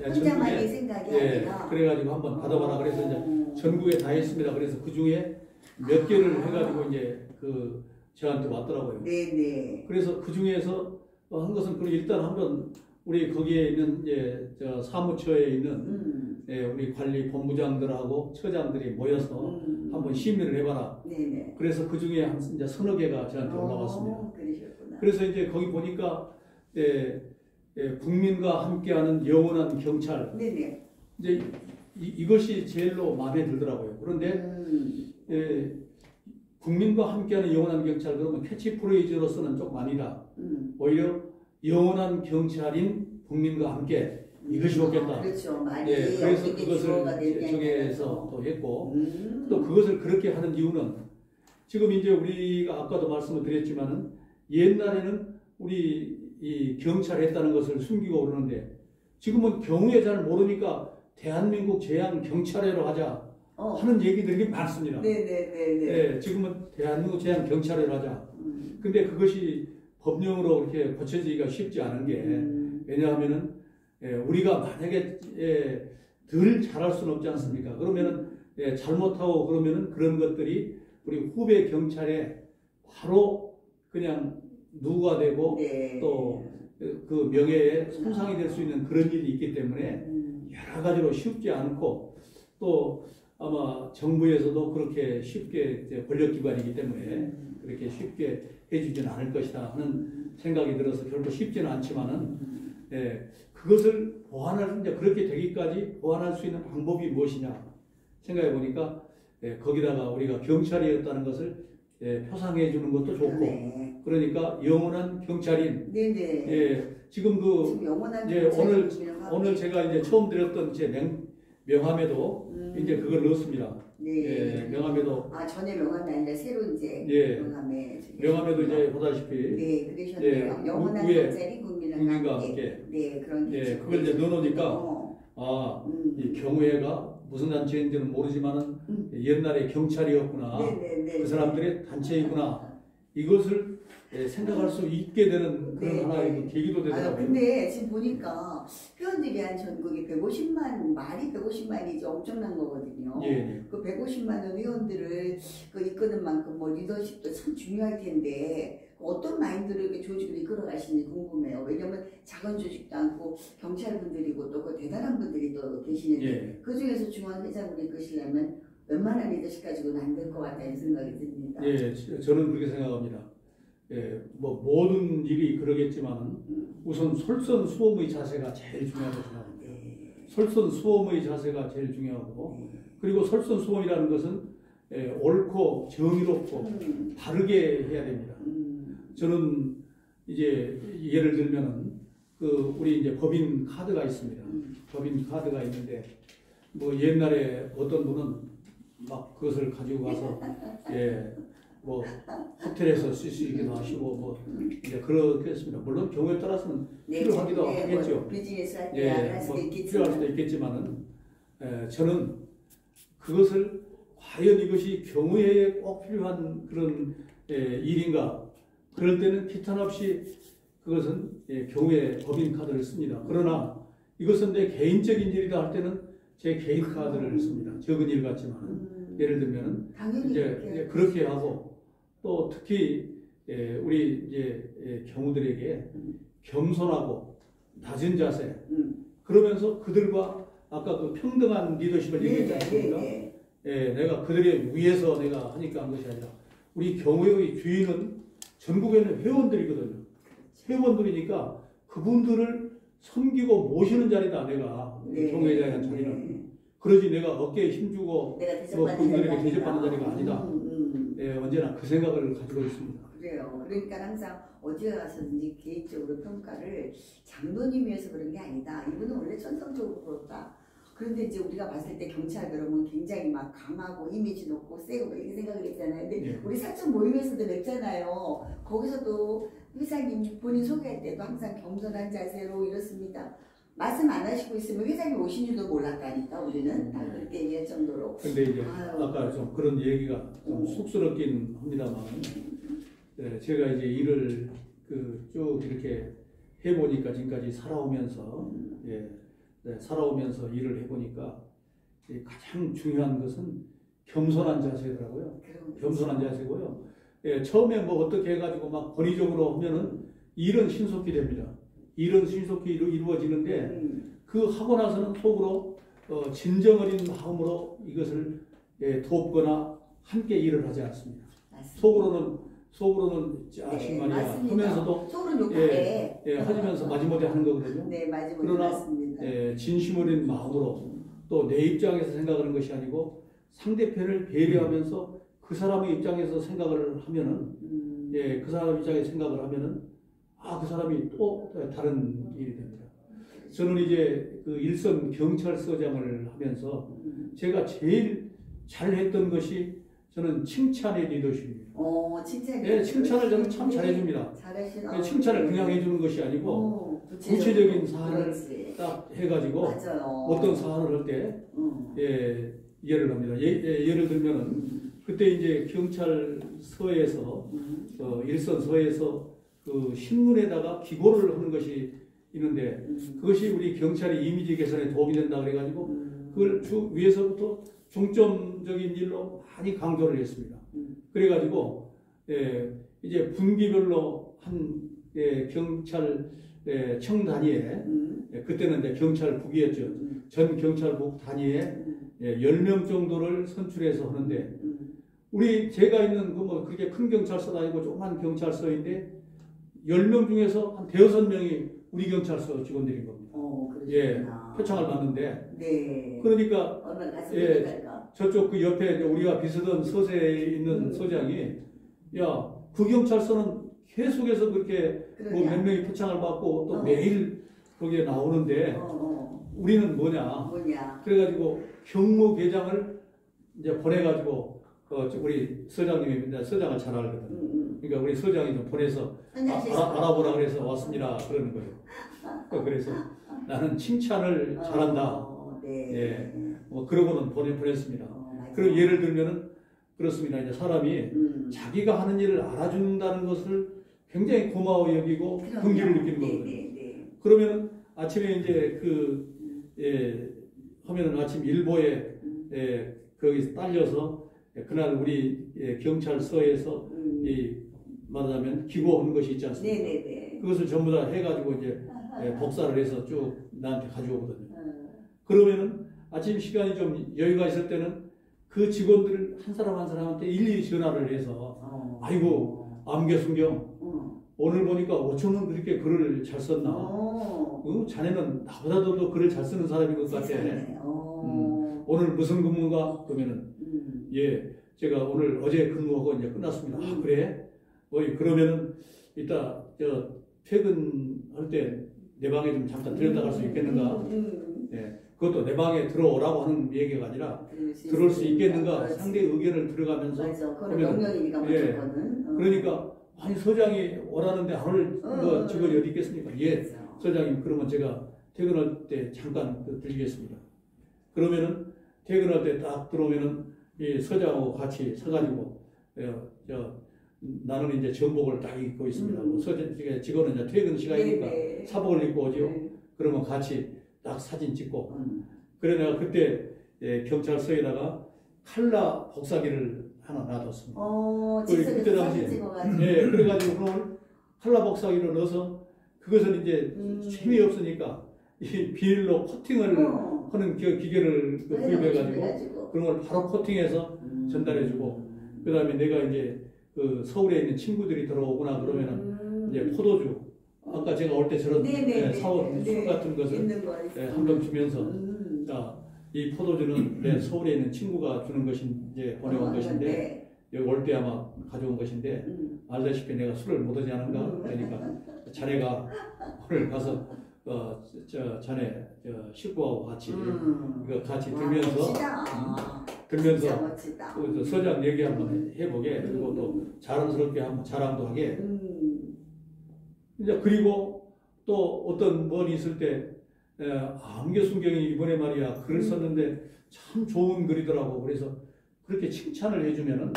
Speaker 1: 혼자만의 생각이 아니라.
Speaker 2: 그래가지고 한번 받아봐라. 그래서 이제 전국에 다 했습니다. 그래서 그 중에 몇 개를 해가지고 이제 그 저한테 왔더라고요.
Speaker 1: 네네.
Speaker 2: 그래서 그 중에서 한 것은 일단 한번 우리 거기에 있는 이제 저 사무처에 있는 우리 관리 본부장들하고 처장들이 모여서 한번 심의를 해봐라.
Speaker 1: 네네.
Speaker 2: 그래서 그 중에 한 이제 서너 개가 저한테 올라왔습니다.
Speaker 1: 그러셨구나.
Speaker 2: 그래서 이제 거기 보니까 국민과 함께하는 영원한 경찰.
Speaker 1: 네네.
Speaker 2: 이제 이것이 제일로 마음에 들더라고요. 그런데 국민과 함께하는 영원한 경찰 그러면 캐치프레이즈로서는 조금 아니다. 오히려 영원한 경찰인 국민과 함께 이것이 좋겠다.
Speaker 1: 그렇죠. 많이
Speaker 2: 그래서 그것을 정해서 또 했고 또 그것을 그렇게 하는 이유는 지금 이제 우리가 아까도 말씀을 드렸지만은 옛날에는 우리 이 경찰 했다는 것을 숨기고 그러는데 지금은 경우에 잘 모르니까 대한민국 제한 경찰회로 하자 하는 얘기들이 많습니다.
Speaker 1: 네네네.
Speaker 2: 지금은 대한민국 제한 경찰회로 하자. 근데 그것이 법령으로 이렇게 고쳐지기가 쉽지 않은 게 왜냐하면은 우리가 만약에 덜 잘할 수는 없지 않습니까? 그러면은 잘못하고 그러면은 그런 것들이 우리 후배 경찰에 바로 그냥 누가 되고 또 그 명예에 손상이 될 수 있는 그런 일이 있기 때문에 여러 가지로 쉽지 않고 또 아마 정부에서도 그렇게 쉽게 권력기관이기 때문에 그렇게 쉽게 해주지는 않을 것이다 하는 생각이 들어서 결코 쉽지는 않지만은 그것을 보완할 이제 그렇게 되기까지 보완할 수 있는 방법이 무엇이냐 생각해 보니까 거기다가 우리가 경찰이었다는 것을 표상해 주는 것도 좋고 그러니까 영원한 경찰인 지금 오늘 제가 이제 처음 드렸던 제 명함에도 이제 그걸 넣었습니다. 명함에도
Speaker 1: 전에 명함이 아니라 새로 이제
Speaker 2: 명함에도 이제 보다시피
Speaker 1: 그러셨네요. 영원한 경찰이
Speaker 2: 국민과 함께
Speaker 1: 그런
Speaker 2: 그걸 이제 넣어놓으니까 이 경우회가 무슨 단체인지는 모르지만은 옛날에 경찰이었구나 그 사람들의 단체이구나 이것을 생각할 수 있게 되는 그런 하나의 계기도 되더라고요.
Speaker 1: 근데 지금 보니까 회원들이 한 전국에 150만 말이 150만이죠. 엄청난 거거든요. 그 150만의 회원들을 이끄는 만큼 뭐 리더십도 참 중요할 텐데 어떤 마인드로 이렇게 조직을 이끌어 가시는지 궁금해요. 왜냐면 작은 조직도 않고 경찰분들이고 또 그 대단한 분들이 또 계시는데 그 중에서 중앙회장으로 이끄시려면 웬만한 리더십 가지고는 안 될 것 같다는 생각이 듭니다.
Speaker 2: 저는 그렇게 생각합니다. 뭐 모든 일이 그러겠지만은 우선 솔선수범의 자세가 제일 중요하다고 생각합니다. 솔선수범의 자세가 제일 중요하고 그리고 솔선수범이라는 것은 옳고 정의롭고 바르게 해야 됩니다. 저는 이제 예를 들면은 우리 이제 법인 카드가 있습니다. 법인 카드가 있는데 뭐 옛날에 어떤 분은 막 그것을 가지고 가서 뭐 호텔에서 쓸 수 있기도 하시고 뭐 이제 그렇게 했습니다. 물론 경우에 따라서는 필요하기도 하겠죠.
Speaker 1: 비즈니스 할 때 할 수도 있겠지만
Speaker 2: 필요할 수도 있겠지만은 저는 그것을 과연 이것이 경우에 꼭 필요한 그런 일인가? 그럴 때는 피탄 없이 그것은 경우에 법인 카드를 씁니다. 그러나 이것은 내 개인적인 일이다 할 때는 제 개인 카드를 씁니다. 적은 일 같지만 예를 들면은
Speaker 1: 당연히
Speaker 2: 이제 그렇게 하고 또 특히 우리 이제 경우들에게 겸손하고 낮은 자세 그러면서 그들과 아까 그 평등한 리더십을 얘기했지 않습니까? 내가 그들의 위에서 내가 하니까 한 것이 아니라 우리 경우의 주인은 전국에 있는 회원들이거든요. 회원들이니까 그분들을 섬기고 모시는 자리다 내가 경우회장에 대한 자리는. 그러지 내가 어깨에 힘주고 그분들에게 대접받는 자리가 아니다. 언제나 그 생각을 가지고 있습니다.
Speaker 1: 그래요. 그러니까 항상 어디에 가서든지 개인적으로 평가를 장로님이어서 그런 게 아니다. 이분은 원래 천성적으로 그렇다. 그런데 이제 우리가 봤을 때 경찰 그러면 굉장히 막 강하고 이미지 높고 세고 이렇게 생각을 했잖아요. 근데 우리 사적 모임에서도 냈잖아요. 거기서도 회장님 본인 소개할 때도 항상 겸손한 자세로 이렇습니다. 말씀 안 하시고 있으면 회장님 오신 줄도 몰랐다니까 우리는 다 그렇게 얘기할 정도로.
Speaker 2: 근데 이제 아까 좀 그런 얘기가 좀 쑥스럽긴 합니다만 제가 이제 일을 쭉 이렇게 해보니까 지금까지 살아오면서 살아오면서 일을 해보니까 가장 중요한 것은 겸손한 자세더라고요. 겸손한 자세고요. 처음에 뭐 어떻게 해가지고 막 권위적으로 하면은 일은 신속히 됩니다. 일은 신속히 이루어지는데 그 하고 나서는 속으로 진정 어린 마음으로 이것을 돕거나 함께 일을 하지 않습니다. 맞습니다. 속으로는 짜증만이야 하면서도
Speaker 1: 속으로는 욕해.
Speaker 2: 하면서 마지못해 하는 거거든요.
Speaker 1: 네, 마지못해
Speaker 2: 그러나
Speaker 1: 맞습니다.
Speaker 2: 진심 어린 마음으로 또 내 입장에서 생각하는 것이 아니고 상대편을 배려하면서 그 사람의 입장에서 생각을 하면은 그 사람 입장에서 생각을 하면은 그 사람이 또 다른 일이 됩니다. 저는 이제 그 일선 경찰서장을 하면서 제가 제일 잘했던 것이 저는 칭찬의 리더십입니다. 칭찬을 저는 참 잘해줍니다. 칭찬을 그냥 해주는 것이 아니고 구체적인 사안을 딱 해가지고
Speaker 1: 맞아요.
Speaker 2: 어떤 사안을 할 때 예를 합니다. 예를 들면은 그때 이제 경찰서에서 일선서에서 그 신문에다가 기고를 하는 것이 있는데 그것이 우리 경찰의 이미지 개선에 도움이 된다 그래가지고 그걸 위에서부터 중점적인 일로 많이 강조를 했습니다. 그래가지고 이제 분기별로 한 경찰 청 단위에 그때는 이제 경찰국이었죠. 전 경찰국 단위에 10명 정도를 선출해서 하는데 우리 제가 있는 그 뭐 그렇게 큰 경찰서도 아니고 조그만 경찰서인데 10명 중에서 한 5-6명이 우리 경찰서 직원들인 겁니다. 표창을 받는데 그러니까 저쪽 그 옆에 우리가 비서던 서세에 있는 서장이 그 경찰서는 계속해서 그렇게 뭐 몇 명이 표창을 받고 또 매일 거기에 나오는데 우리는 뭐냐 그래가지고 경무계장을 이제 보내가지고 우리 서장님이 서장을 잘 알거든. 그러니까 우리 서장이 좀 보내서 알아보라 그래서 왔습니다 그러는 거예요. 그래서 나는 칭찬을 잘한다. 뭐 그러고는 보냈습니다. 그리고 예를 들면은 그렇습니다. 이제 사람이 자기가 하는 일을 알아준다는 것을 굉장히 고마워 여기고 긍지를 느끼는 거거든요. 그러면은 아침에 이제 하면은 아침 일보에 거기서 딸려서 그날 우리 경찰서에서 말하자면 기고한 것이 있지 않습니까? 그것을 전부 다 해가지고 이제 복사를 해서 쭉 나한테 가져오거든요. 그러면은 아침 시간이 좀 여유가 있을 때는 그 직원들 한 사람 한 사람한테 일일이 전화를 해서 아이고 암계순경 오늘 보니까 어쩌면 그렇게 글을 잘 썼나? 자네는 나보다도 더 글을 잘 쓰는 사람인 것 같아. 오늘 무슨 근무가? 그러면은 제가 오늘 어제 근무하고 이제 끝났습니다. 그래? 그러면은 이따 퇴근할 때 내 방에 좀 잠깐 들렸다 갈 수 있겠는가? 그것도 내 방에 들어오라고 하는 얘기가 아니라 들어올 수 있겠는가? 상대의 의견을 들어가면서 그러니까 아니 서장이 오라는데 안 올 직원이 어디 있겠습니까? 서장님 그러면 제가 퇴근할 때 잠깐 들리겠습니다. 그러면은 퇴근할 때 딱 들어오면은 이 서장하고 같이 서가지고 나는 이제 정복을 딱 입고 있습니다. 직원은 이제 퇴근 시간이니까
Speaker 1: 네네.
Speaker 2: 사복을 입고 오죠.
Speaker 1: 네.
Speaker 2: 그러면 같이 딱 사진 찍고. 그래 내가 그때 경찰서에다가 칼라 복사기를 하나 놔뒀습니다. 그때 당시 그래가지고 그걸 칼라 복사기를 넣어서 그것은 이제 힘이 없으니까 이 비닐로 코팅을 하는 기계를 구입해가지고 그런 걸 바로 코팅해서 전달해주고 그 다음에 내가 이제 그 서울에 있는 친구들이 들어오거나 그러면은 이제 포도주 아까 제가 올 때 저런 사온 술 같은 것을 한 병 주면서 자, 이 포도주는 내 서울에 있는 친구가 주는 것이 이제 보내온 것인데 여기 올 때 아마 가져온 것인데 알다시피 내가 술을 못 하지 않은가 그러니까 자네가 오늘 가서 자네 식구하고 같이 이거 같이 들면서 그 서장 얘기 한번 해보게 그리고 또 자랑스럽게 한번 자랑도 하게 이제 그리고 또 어떤 뭘 있을 때 암교순경이 이번에 말이야 글을 썼는데 참 좋은 글이더라고. 그래서 그렇게 칭찬을 해주면은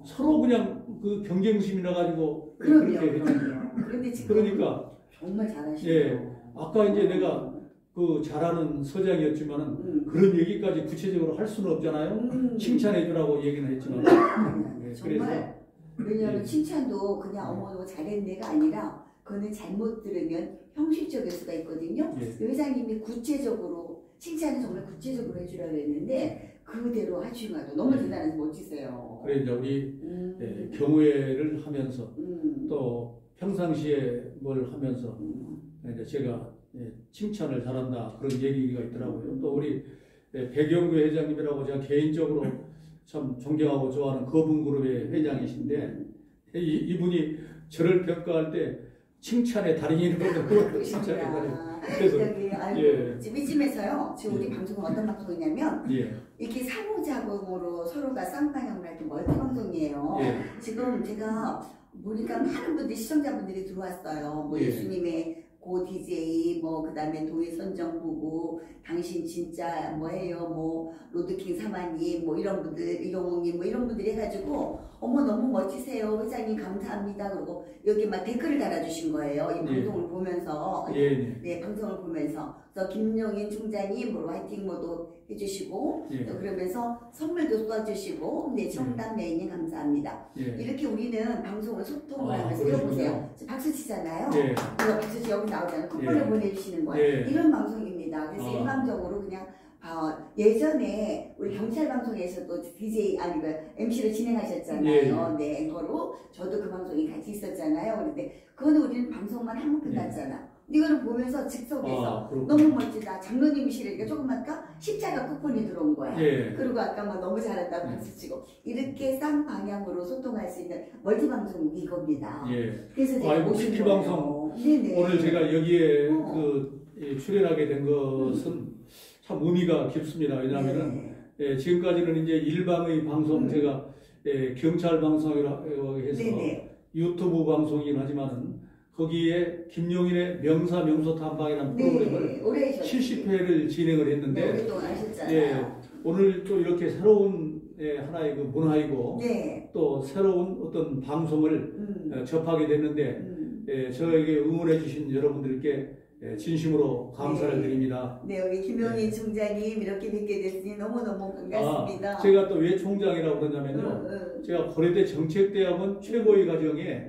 Speaker 2: 서로 그냥 그 경쟁심이 나가지고 그렇게 그러니까
Speaker 1: 정말 잘하시네요.
Speaker 2: 아까 이제 내가 그 잘하는 서장이었지만은 그런 얘기까지 구체적으로 할 수는 없잖아요. 칭찬해주라고 얘기는 했지만
Speaker 1: 정말 왜냐하면 칭찬도 그냥 어머 너 잘했네가 아니라 그거는 잘못 들으면 형식적일 수가 있거든요. 회장님이 구체적으로 칭찬은 정말 구체적으로 해주라고 했는데 그대로 하시는 것도 너무 대단해서 멋지세요.
Speaker 2: 그래 이제 우리 경우회를 하면서 또 평상시에 뭘 하면서 이제 제가 칭찬을 잘한다 그런 얘기가 있더라고요. 또 우리 백영구 회장님이라고 제가 개인적으로 참 존경하고 좋아하는 거분그룹의 회장이신데 이분이 저를 평가할 때 칭찬의 달인이거든요. 칭찬의 달인.
Speaker 1: 그래서 지금 이쯤에서요. 지금 우리 방송은 어떤 방송이냐면 이렇게 상호작용으로 서로가 쌍방향을 할 때 멀티 방송이에요. 지금 제가 보니까 많은 분들이 시청자분들이 들어왔어요. 뭐 예수님의 고 DJ 그 다음에 도의선정 부부 당신 진짜 뭐해요 로드킹 사마님 이런 분들 이용욱님 이런 분들이 해가지고 어머 너무 멋지세요 회장님 감사합니다 그리고 여기 막 댓글을 달아주신 거예요 이 방송을 보면서 방송을 보면서 그래서 김용인 총장님 화이팅 모두 해주시고 또 그러면서 선물도 쏴주시고 청담 메인님 감사합니다 이렇게 우리는 방송을 소통을 하면서 이거 보세요 박수 치잖아요 그래서 박수 치 여기 나오잖아요 콧볼을 보내주시는 거예요 이런 방송입니다 그래서 일방적으로 그냥 예전에 우리 경찰 방송에서도 DJ MC로 진행하셨잖아요. 앵커로 저도 그 방송에 같이 있었잖아요. 그런데 그거는 우리는 방송만 하면 끝났잖아. 이거를 보면서 즉석에서 너무 멋지다. 장로님이시라니까 조금 아까 십자가 쿠폰이 들어온 거야. 그리고 아까 너무 잘한다고 박수치고 이렇게 쌍방향으로 소통할 수 있는 멀티 방송이 이겁니다. 그래서 제가
Speaker 2: 모신 방송 오늘 제가 여기에 출연하게 된 것은 참 의미가 깊습니다. 왜냐하면은 지금까지는 이제 일방의 방송 제가 경찰 방송이라고 해서 유튜브 방송이긴 하지만은 거기에 김용인의 명사명소 탐방이라는 프로그램을 70회를 진행을 했는데 오늘 또 이렇게 새로운 하나의 그 문화이고 또 새로운 어떤 방송을 접하게 됐는데 저에게 응원해 주신 여러분들께 진심으로 감사를 드립니다.
Speaker 1: 여기 김용인 총장님 이렇게 뵙게 됐으니 너무너무 반갑습니다.
Speaker 2: 제가 또 왜 총장이라고 그러냐면요. 제가 고려대 정책대학원 최고의 과정에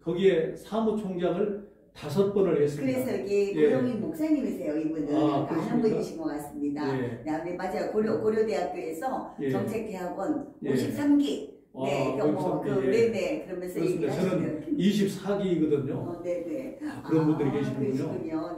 Speaker 2: 거기에 사무총장을 5번을 했습니다.
Speaker 1: 그래서 여기 고용인 목사님이세요, 이분은. 아는 분이신 것 같습니다. 맞아요. 고려대학교에서 정책대학원 53기. 그러면서
Speaker 2: 저는 24기거든요. 그런 분들이 계시는군요.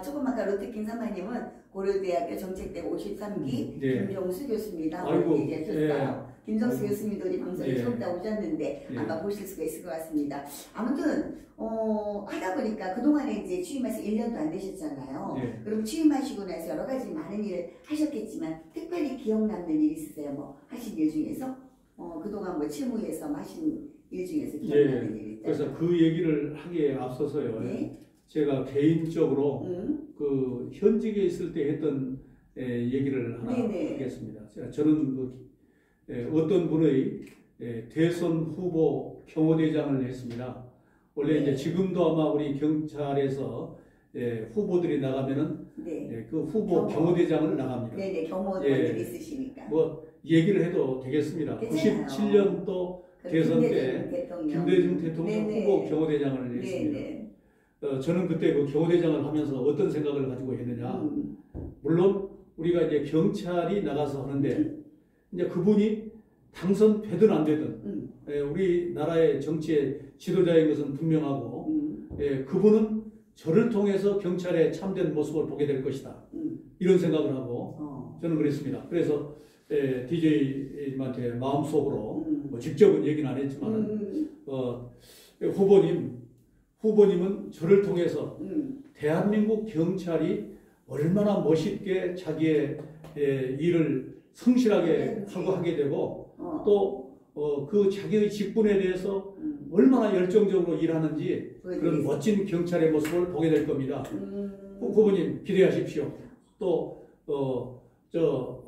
Speaker 1: 조금 아까 로트킹 사마님은 고려대학교 정책대 53기 김정수 교수입니다. 얘기하셨어요. 김정수 교수님도 우리 방송에 처음 다 오셨는데 아마 보실 수가 있을 것 같습니다. 아무튼 하다 보니까 그동안에 이제 취임해서 1년도 안 되셨잖아요. 그럼 취임하시고 나서 여러 가지 많은 일을 하셨겠지만 특별히 기억 남는 일 있으세요? 하신 일 중에서? 그동안 실무에서 하신 일 중에서 기억나는 일 있다.
Speaker 2: 그래서 그 얘기를 하기에 앞서서요. 제가 개인적으로 그 현직에 있을 때 했던 얘기를 하나
Speaker 1: 네네.
Speaker 2: 하겠습니다. 저는 어떤 분의 대선 후보 경호대장을 했습니다. 원래
Speaker 1: 네.
Speaker 2: 이제 지금도 아마 우리 경찰에서 후보들이 나가면은
Speaker 1: 네.
Speaker 2: 그 후보 경호대장을 나갑니다.
Speaker 1: 네네. 경호원들이 있으시니까.
Speaker 2: 뭐 얘기를 해도 되겠습니다.
Speaker 1: 괜찮아요.
Speaker 2: 97년도 대선 때 김대중 대통령
Speaker 1: 네네.
Speaker 2: 후보 경호대장을 했습니다.
Speaker 1: 네네.
Speaker 2: 저는 그때 그 경호대장을 하면서 어떤 생각을 가지고 했느냐. 물론 우리가 이제 경찰이 나가서 하는데 이제 그분이 당선되든 안 되든 우리나라의 정치의 지도자인 것은 분명하고 그분은 저를 통해서 경찰의 참된 모습을 보게 될 것이다. 이런 생각을 하고 저는 그랬습니다. 그래서 DJ님한테 마음속으로 뭐 직접은 얘기는 안 했지만 후보님은 저를 통해서 대한민국 경찰이 얼마나 멋있게 자기의 일을 성실하게 하고 하게 되고 또 그 자기의 직분에 대해서 얼마나 열정적으로 일하는지 그런 멋진 경찰의 모습을 보게 될 겁니다. 후보님 기대하십시오. 또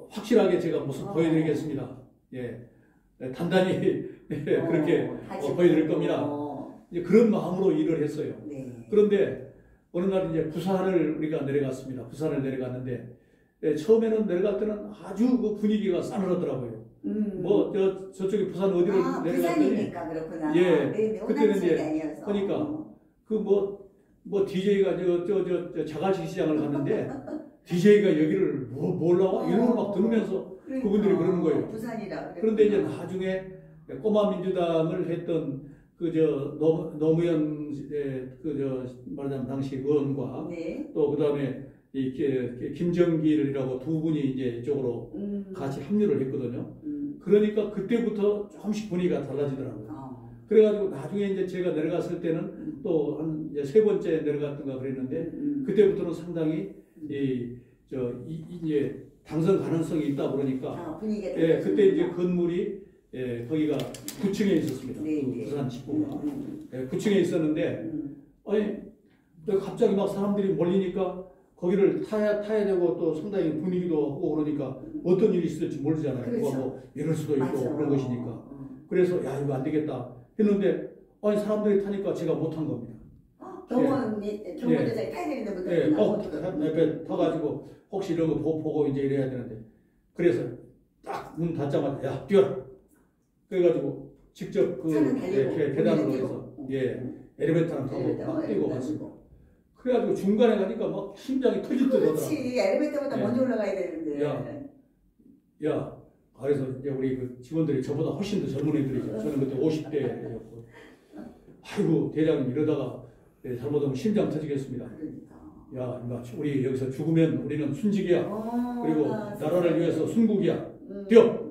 Speaker 2: 확실하게 제가 모습 보여드리겠습니다. 예, 단단히 그렇게 보여드릴 겁니다. 이제 그런 마음으로 일을 했어요.
Speaker 1: 네.
Speaker 2: 그런데 어느 날 이제 부산을 우리가 내려갔습니다. 부산을 내려갔는데 처음에는 내려갈 때는 아주 그 분위기가 싸늘하더라고요. 뭐 저쪽에 부산 어디를 내려갔더니
Speaker 1: 부산이니까 그렇구나.
Speaker 2: 예,
Speaker 1: 네,
Speaker 2: 그때는 이제 그러니까 그 뭐 DJ가 저 자갈치 시장을 갔는데 DJ가 여기를 몰라와 이런 걸 막 들으면서
Speaker 1: 그러니까,
Speaker 2: 그분들이 그러는 거예요.
Speaker 1: 부산이라.
Speaker 2: 그런데 이제 나중에 꼬마 민주당을 했던 노무현 말하자면 당시 의원과
Speaker 1: 네.
Speaker 2: 또 그다음에 김정길이라고 두 분이 이제 이쪽으로 같이 합류를 했거든요. 그러니까 그때부터 조금씩 분위기가 달라지더라고요. 그래가지고 나중에 이제 제가 내려갔을 때는 또 한 이제 세 번째 내려갔던가 그랬는데 그때부터는 상당히 이제 당선 가능성이 있다 그러니까
Speaker 1: 분위기가
Speaker 2: 그때 이제 건물이 거기가 9층에 있었습니다.
Speaker 1: 네,
Speaker 2: 그
Speaker 1: 네.
Speaker 2: 부산 집구가 9층에 있었는데 아니 갑자기 막 사람들이 몰리니까 거기를 타야 되고 또 상당히 분위기도 하고 그러니까 어떤 일이 있을지 모르잖아요.
Speaker 1: 그렇죠.
Speaker 2: 뭐 이럴 수도 있고
Speaker 1: 맞아.
Speaker 2: 그런 것이니까. 그래서 야 이거 안 되겠다 했는데 아니 사람들이 타니까 제가 못한 겁니다.
Speaker 1: 경호대장이 타야 되는데 못했구나.
Speaker 2: 옆에 타가지고 혹시 이런 거 보고 이제 이래야 되는데 그래서 딱 문 닫자마자 야 뛰어라. 그래가지고 직접 그 계단으로 해서 엘리베이터랑 가고 막 뛰고 갔습니다. 그래가지고 중간에 가니까 막 심장이 터질 듯 하더라고요.
Speaker 1: 그렇지. 엘리베이터보다 먼저 올라가야 되는데.
Speaker 2: 그래서 이제 우리 그 직원들이 저보다 훨씬 더 젊은 애들이죠. 저는 그때 50대였고. 아이고 대장님 이러다가 잘못하면 심장 터지겠습니다. 야, 우리 여기서 죽으면 우리는 순직이야. 그리고 나라를 위해서 순국이야. 뛰어!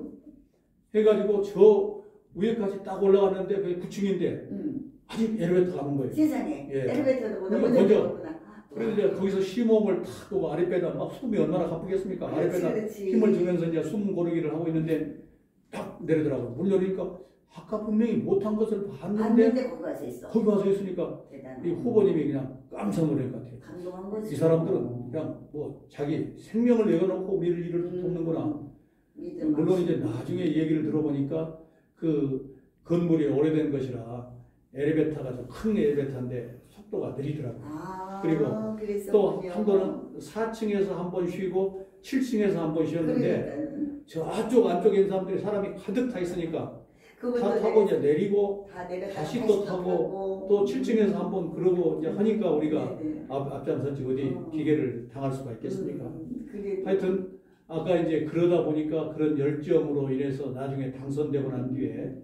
Speaker 2: 해가지고 저 위에까지 딱 올라갔는데 그게 9층인데 아직 엘리베이터가 안 온 거예요.
Speaker 1: 세상에. 엘리베이터도 먼저
Speaker 2: 먼저. 그래서 이제 거기서 심호흡을 탁 하고 아랫배에다 막 숨이 얼마나 가쁘겠습니까? 아랫배에다 힘을 주면서 이제 숨 고르기를 하고 있는데 딱 내리더라고요. 문 열리니까 아까 분명히 못한 것을 봤는데
Speaker 1: 거기 와서 있어.
Speaker 2: 거기 와서 있으니까 이 후보님이 그냥 깜짝 놀랄 것 같아요.
Speaker 1: 감동한 거지.
Speaker 2: 이 사람들은 그냥 뭐 자기 생명을 내어놓고 우리를 일을 돕는구나. 물론 이제 나중에 얘기를 들어보니까 그 건물이 오래된 것이라 엘리베이터가 좀 큰 엘리베이터인데 속도가 느리더라고요. 그리고 또 한번은 4층에서 한 번 쉬고 7층에서 한 번 쉬었는데 저쪽 안쪽에 있는 사람들이 사람이 가득 타 있으니까 다 타고 이제 내리고 다시 또 타고 또 7층에서 한 번 그러고 이제 하니까 우리가 앞장섰지 어디 기계를 당할 수가 있겠습니까? 하여튼 아까 이제 그러다 보니까 그런 열정으로 인해서 나중에 당선되고 난 뒤에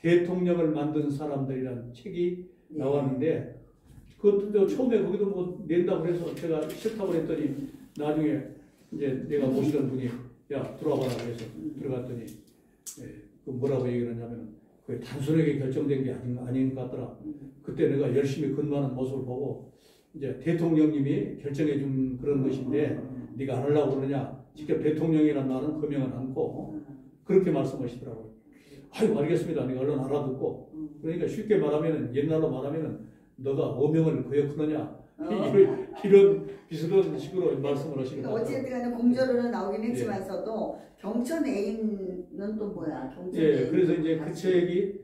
Speaker 2: 대통령을 만든 사람들이라는 책이 나왔는데 그것도 처음에 거기도 뭐 낸다고 해서 제가 싫다고 그랬더니 나중에 이제 내가 모시던 분이 야 들어와봐라 그래서 들어갔더니 그 뭐라고 얘기를 하냐면 그게 단순하게 결정된 게 아닌 것 같더라. 그때 내가 열심히 근무하는 모습을 보고 이제 대통령님이 결정해 준 그런 것인데 네가 안 하려고 그러냐 직접 대통령이란 말은 거명은 않고 그렇게 말씀하시더라고요. 아유 알겠습니다. 내가 얼른 알아듣고 그러니까 쉽게 말하면 옛날로 말하면 너가 어명을 거역하느냐 이런 비슷한 식으로 말씀을 하시는
Speaker 1: 그러니까
Speaker 2: 거죠.
Speaker 1: 어쨌든 간에 공저로는 나오긴 했지만서도 경천 애인은 또 뭐야? 경천
Speaker 2: 예,
Speaker 1: 애인.
Speaker 2: 그래서 이제 그 책이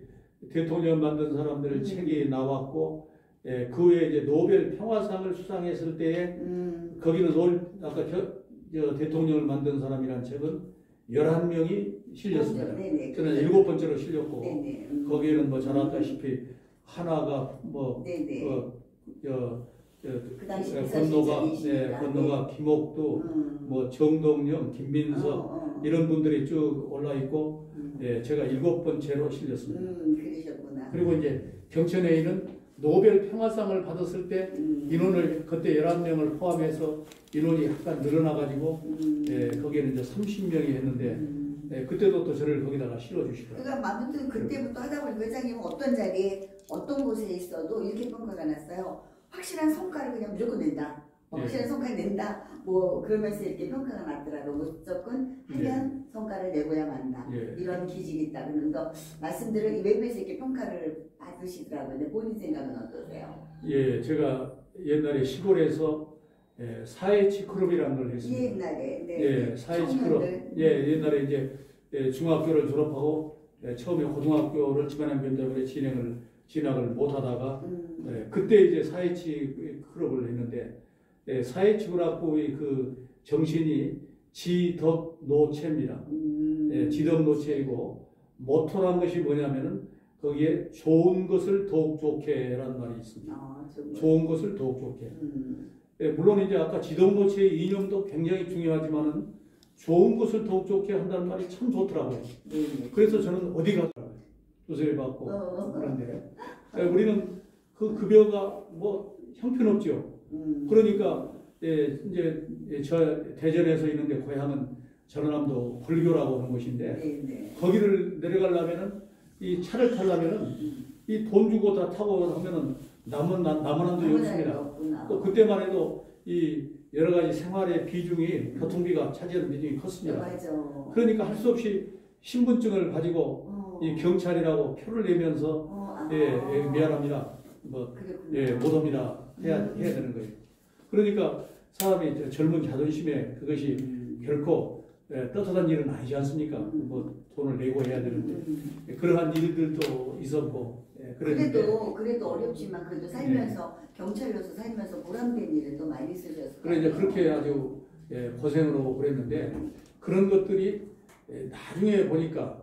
Speaker 2: 대통령 만든 사람들 책이 나왔고, 예, 그 후에 이제 노벨 평화상을 수상했을 때에 거기는 아까 대통령을 만든 사람이라는 책은 11명이 실렸습니다.
Speaker 1: 네네.
Speaker 2: 저는 7번째로 실렸고,
Speaker 1: 네네.
Speaker 2: 거기에는 뭐 잘 알다시피 하나가
Speaker 1: 네네.
Speaker 2: 그
Speaker 1: 당시
Speaker 2: 건너가 김옥두, 뭐 정동영, 김민석 이런 분들이 쭉 올라 있고, 예, 제가 7번째로 실렸습니다.
Speaker 1: 그러셨구나.
Speaker 2: 그리고 이제 경천회의는 노벨 평화상을 받았을 때 인원을 그때 11명을 포함해서 인원이 약간 늘어나가지고 예, 거기에는 이제 30명이 했는데 예, 그때도 또 저를 거기다가 실어주시더라고요.
Speaker 1: 그러니까 아무튼 그때부터 하다 보니까 회장님은 어떤 자리에 어떤 곳에 있어도 이렇게 평가가 났어요. 확실한 성과를 그냥 무조건 낸다. 확실한 성과를 낸다. 뭐 그러면서 이렇게 평가가 났더라도 무조건 하면 성과를 내고야 만다. 이런 기질이 있다. 그런데 말씀들을 외부에서 이렇게 평가를 받으시더라고요. 근데 본인 생각은 어떠세요?
Speaker 2: 예, 제가 옛날에 시골에서 사회치 클럽이라는 걸 했습니다.
Speaker 1: 옛날에, 네.
Speaker 2: 예, 사회치 클럽. 예, 옛날에 이제 중학교를 졸업하고 처음에 고등학교를 지방행정대학원에 진학을 못하다가 그때 이제 사회치 클럽을 했는데 사회치 클럽의 그 정신이 지덕노체입니다. 지덕노체이고 모토란 것이 뭐냐면은 거기에 좋은 것을 더욱 좋게라는 말이 있습니다. 좋은 것을 더욱 좋게. 물론 이제 아까 지덕노체의 이념도 굉장히 중요하지만은 좋은 것을 더욱 좋게 한다는 말이 참 좋더라고요. 그래서 저는 어디 가더라고요. 조세를 받고 그런데 우리는 그 급여가 뭐 형편없죠. 그러니까 이제 저 대전에서 있는데 고향은 전라남도 벌교라고 하는 곳인데 거기를 내려가려면은 이 차를 타려면은 이 돈 주고 다 타고 하면은 남한도 없습니다. 또 그때만 해도 이 여러 가지 생활의 비중이 교통비가 차지하는 비중이 컸습니다.
Speaker 1: 맞아.
Speaker 2: 그러니까 할 수 없이 신분증을 가지고 이 경찰이라고 표를 내면서 미안합니다. 뭐 못 옵니다. 해야 되는 거예요. 그러니까 사람이 젊은 자존심에 그것이 결코 떳떳한 일은 아니지 않습니까? 뭐 돈을 내고 해야 되는데 그러한 일들도 있었고
Speaker 1: 그래도 어렵지만 그래도 살면서 경찰로서 살면서 보람된 일을 또 많이 쓰셨어요.
Speaker 2: 그래 이제 그렇게 아주 고생으로 그랬는데 그런 것들이 나중에 보니까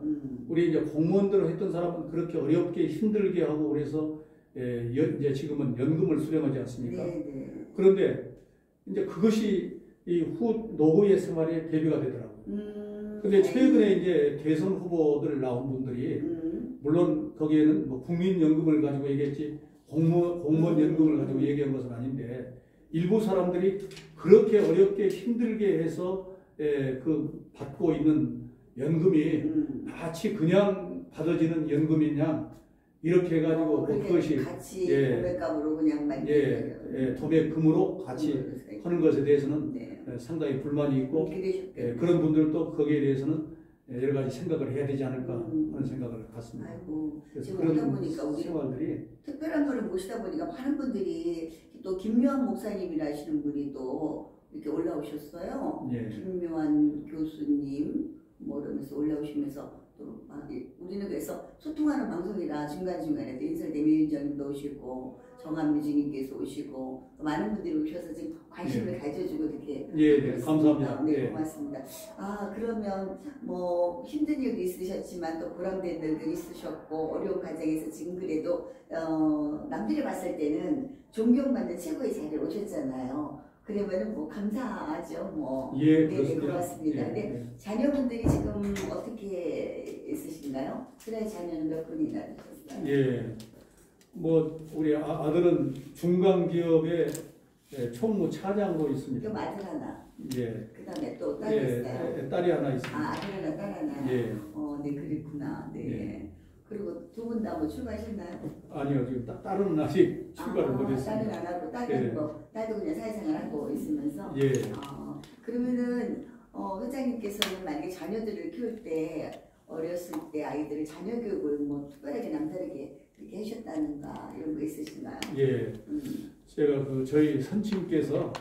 Speaker 2: 우리 이제 공무원들을 했던 사람은 그렇게 어렵게 힘들게 하고 그래서 이제 지금은 연금을 수령하지 않습니까? 그런데 이제 그것이 이 노후의 생활에 대비가 되더라고요. 근데 최근에 이제 대선 후보들 나온 분들이 물론 거기에는 뭐 국민연금을 가지고 얘기했지 공무원 연금을 가지고 얘기한 것은 아닌데 일부 사람들이 그렇게 어렵게 힘들게 해서 그 받고 있는 연금이 마치 그냥 받아지는 연금이냐 이렇게 해가지고
Speaker 1: 그것이 같이 도매값으로 그냥
Speaker 2: 도매금으로 같이 하는 것에 대해서는 상당히 불만이 있고 그런 분들도 거기에 대해서는 여러 가지 생각을 해야 되지 않을까 하는 생각을 갖습니다.
Speaker 1: 아이고, 지금 오다 보니까 우리
Speaker 2: 생활들이
Speaker 1: 특별한 분을 모시다 보니까 많은 분들이 또 김묘한 목사님이라 하시는 분이 또 이렇게 올라오셨어요. 김묘한 교수님 뭐 이러면서 올라오시면서 또 우리는 그래서 소통하는 방송이라 중간중간에 인설대 위원장님도 오시고 정한미 주님께서 오시고 많은 분들이 오셔서 지금 관심을 가져주고 이렇게
Speaker 2: 감사합니다.
Speaker 1: 고맙습니다. 그러면 뭐 힘든 일도 있으셨지만 또 보람된 일도 있으셨고 어려운 과정에서 지금 그래도 남들이 봤을 때는 존경받는 최고의 자리에 오셨잖아요. 그러면은 뭐 감사하죠. 뭐 고맙습니다. 근데 자녀분들이 지금 어떻게 있으신가요? 그래 자녀는 몇 분이나 되셨어요?
Speaker 2: 뭐 우리 아들은 중간기업의 총무 차장으로 있습니다.
Speaker 1: 그럼 아들 하나. 그다음에 또 딸이 있어요.
Speaker 2: 딸이 하나 있습니다.
Speaker 1: 아들 하나, 딸 하나. 네 그렇구나. 그리고 두 분 다 뭐 출가하셨나요?
Speaker 2: 아니요, 지금 딸은 아직 출가를 못했습니다.
Speaker 1: 딸은 안 하고 딸도 그냥 사회생활 하고 있으면서. 그러면은 회장님께서는 만약에 자녀들을 키울 때 어렸을 때 아이들을 자녀 교육을 뭐 특별하게 남다르게 그렇게 하셨다는가 이런 거 있으신가요?
Speaker 2: 제가 그 저희 선친께서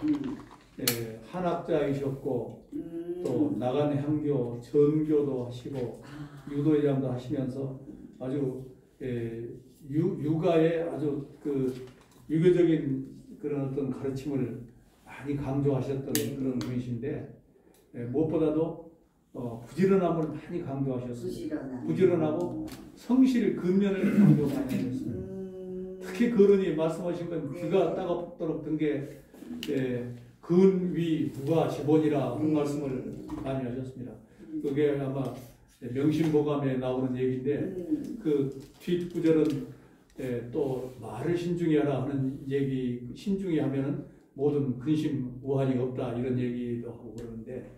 Speaker 2: 한학자이셨고 또 나간 향교, 전교도 하시고 유도회장도 하시면서 아주 육아에 아주 그 유교적인 그런 어떤 가르침을 많이 강조하셨던 그런 분이신데 무엇보다도 부지런함을 많이 강조하셨습니다. 부지런하고 성실 근면을 강조 많이 하셨습니다. 특히 그러니 말씀하신 건 귀가 따갑도록 든 게 근위 무가 지본이라 한 말씀을 많이 하셨습니다. 그게 아마 명심보감에 나오는 얘기인데 그 뒷구절은 또 말을 신중히 하라 하는 얘기, 신중히 하면은 모든 근심 우환이 없다 이런 얘기도 하고 그러는데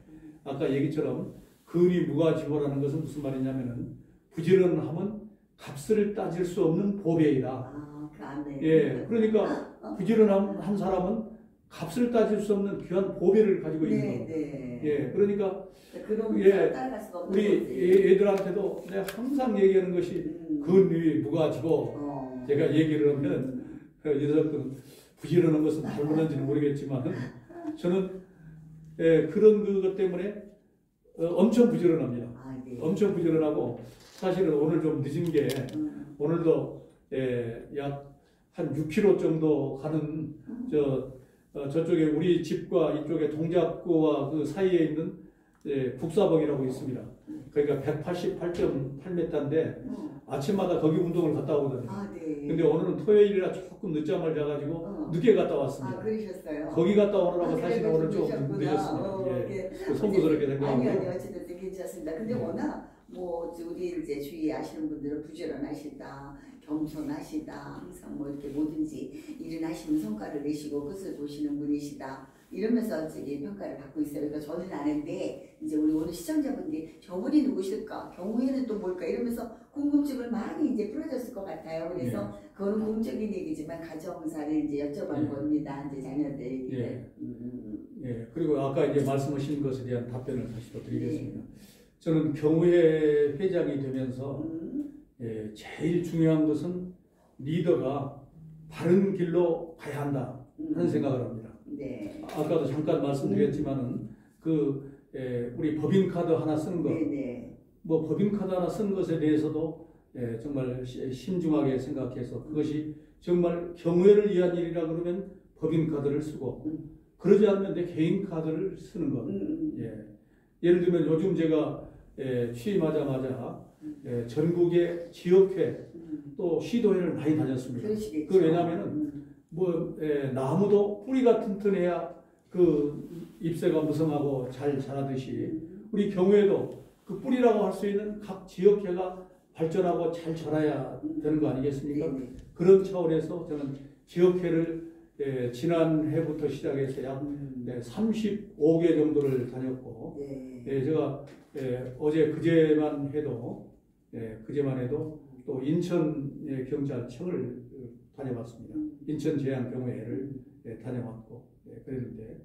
Speaker 2: 아까 얘기처럼 근위 무가 지본이라는 것은 무슨 말이냐면은 부지런하면 값을 따질 수 없는 보배이다. 예, 그러니까 부지런한 한 사람은 값을 따질 수 없는 귀한 보배를 가지고 있는 겁니다. 예, 그러니까 우리 애들한테도 내가 항상 얘기하는 것이 근위 무가지고 제가 얘기를 하면 이 녀석들은 부지런한 것은 잘못한지는 모르겠지만 저는 그런 것 때문에 엄청 부지런합니다. 엄청 부지런하고 사실은 오늘 좀 늦은 게 오늘도 약 한 6km 정도 가는 저쪽에 우리 집과 이쪽에 동작구와 그 사이에 있는 북사봉이라고 있습니다. 그러니까 188.8m인데 아침마다 거기 운동을 갔다 오거든요. 근데 오늘은 토요일이라 조금 늦잠을 자가지고 늦게 갔다 왔습니다.
Speaker 1: 그러셨어요?
Speaker 2: 거기 갔다 오느라고 사실 오늘 좀 늦었습니다. 송구스럽게 생각하고.
Speaker 1: 아니 어쨌든 괜찮습니다. 근데 워낙 뭐 우리 이제 주위 아시는 분들은 부지런하시다, 겸손하시다, 항상 뭐 이렇게 뭐든지 일을 하시는 성과를 내시고 끝을 보시는 분이시다 이러면서 저기 평가를 받고 있어요. 그러니까 저는 아는데 이제 우리 오늘 시청자분들이 저분이 누구실까, 경우에는 또 뭘까 이러면서 궁금증을 많이 이제 풀어졌을 것 같아요. 그래서 그거는 공적인 얘기지만 가정사를 이제 여쭤본 겁니다. 이제 자녀들 얘기를.
Speaker 2: 그리고 아까 이제 말씀하신 것에 대한 답변을 다시 또 드리겠습니다. 저는 경우회 회장이 되면서 제일 중요한 것은 리더가 바른 길로 가야 한다 하는 생각을 합니다. 아까도 잠깐 말씀드렸지만은 우리 법인카드 하나 쓰는 것, 뭐 법인카드 하나 쓰는 것에 대해서도 정말 신중하게 생각해서 그것이 정말 경우회를 위한 일이라 그러면 법인카드를 쓰고 그러지 않으면 내 개인카드를 쓰는 것. 예를 들면 요즘 제가 취임하자마자 전국의 지역회 또 시도회를 많이 다녔습니다. 그 왜냐하면은 나무도 뿌리가 튼튼해야 그 잎새가 무성하고 잘 자라듯이 우리 경우에도 그 뿌리라고 할 수 있는 각 지역회가 발전하고 잘 자라야 되는 거 아니겠습니까? 그런 차원에서 저는 지역회를 지난해부터 시작해서 약 35개 정도를 다녔고 제가 어제 그제만 해도 또 인천 경찰청을 다녀봤습니다. 인천 제한경호회를 다녀왔고 그랬는데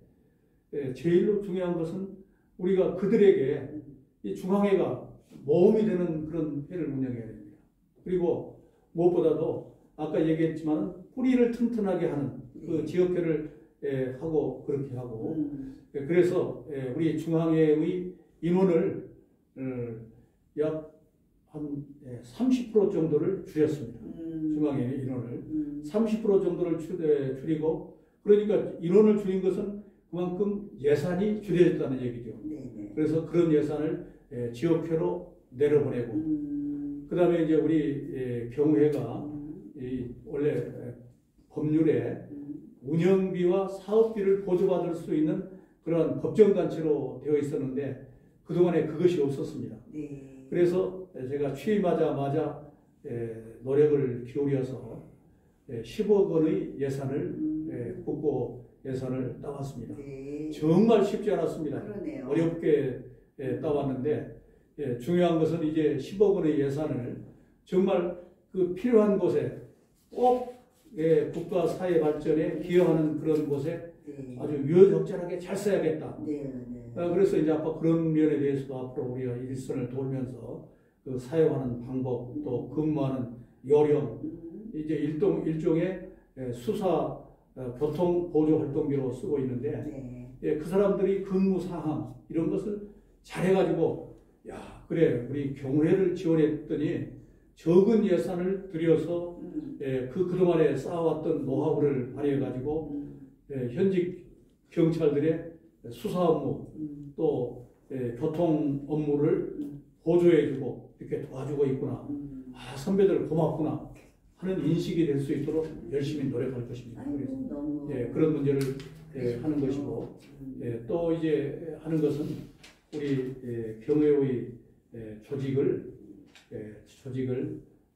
Speaker 2: 제일로 중요한 것은 우리가 그들에게 이 중앙회가 모험이 되는 그런 회를 운영해야 됩니다. 그리고 무엇보다도 아까 얘기했지만 뿌리를 튼튼하게 하는 그 지역회를 하고 그렇게 하고 그래서 우리 중앙회의 인원을 약 한 30% 정도를 줄였습니다. 중앙회 인원을 30% 정도를 줄이고 그러니까 인원을 줄인 것은 그만큼 예산이 줄여졌다는 얘기죠. 그래서 그런 예산을 지역회로 내려보내고 그 다음에 이제 우리 경우회가 원래 법률에 운영비와 사업비를 보조받을 수 있는 그런 법정단체로 되어 있었는데 그동안에 그것이 없었습니다. 그래서 제가 취임하자마자 노력을 기울여서 10억 원의 예산을 국고 예산을 따왔습니다. 정말 쉽지 않았습니다. 어렵게 따왔는데 중요한 것은 이제 10억 원의 예산을 정말 그 필요한 곳에 꼭 국가 사회 발전에 기여하는 그런 곳에 아주 유효적절하게 잘 써야겠다. 그래서 이제 아까 그런 면에 대해서도 앞으로 우리가 일선을 돌면서 그 사용하는 방법 또 근무하는 요령 이제 일종의 수사 교통 보조 활동비로 쓰고 있는데
Speaker 1: 네.
Speaker 2: 예, 그 사람들이 근무 사항 이런 것을 잘해가지고 야 그래 우리 경호회를 지원했더니 적은 예산을 들여서 예, 그동안에 쌓아왔던 노하우를 발휘해가지고 예, 현직 경찰들의 수사 업무 또 예, 교통 업무를 보조해주고 이렇게 도와주고 있구나. 아 선배들 고맙구나 하는 인식이 될 수 있도록 열심히 노력할 것입니다. 그래서
Speaker 1: 너무
Speaker 2: 예, 그런 문제를 예, 하는 것이고 예, 또 이제 하는 것은 우리 예, 경호의 예, 조직을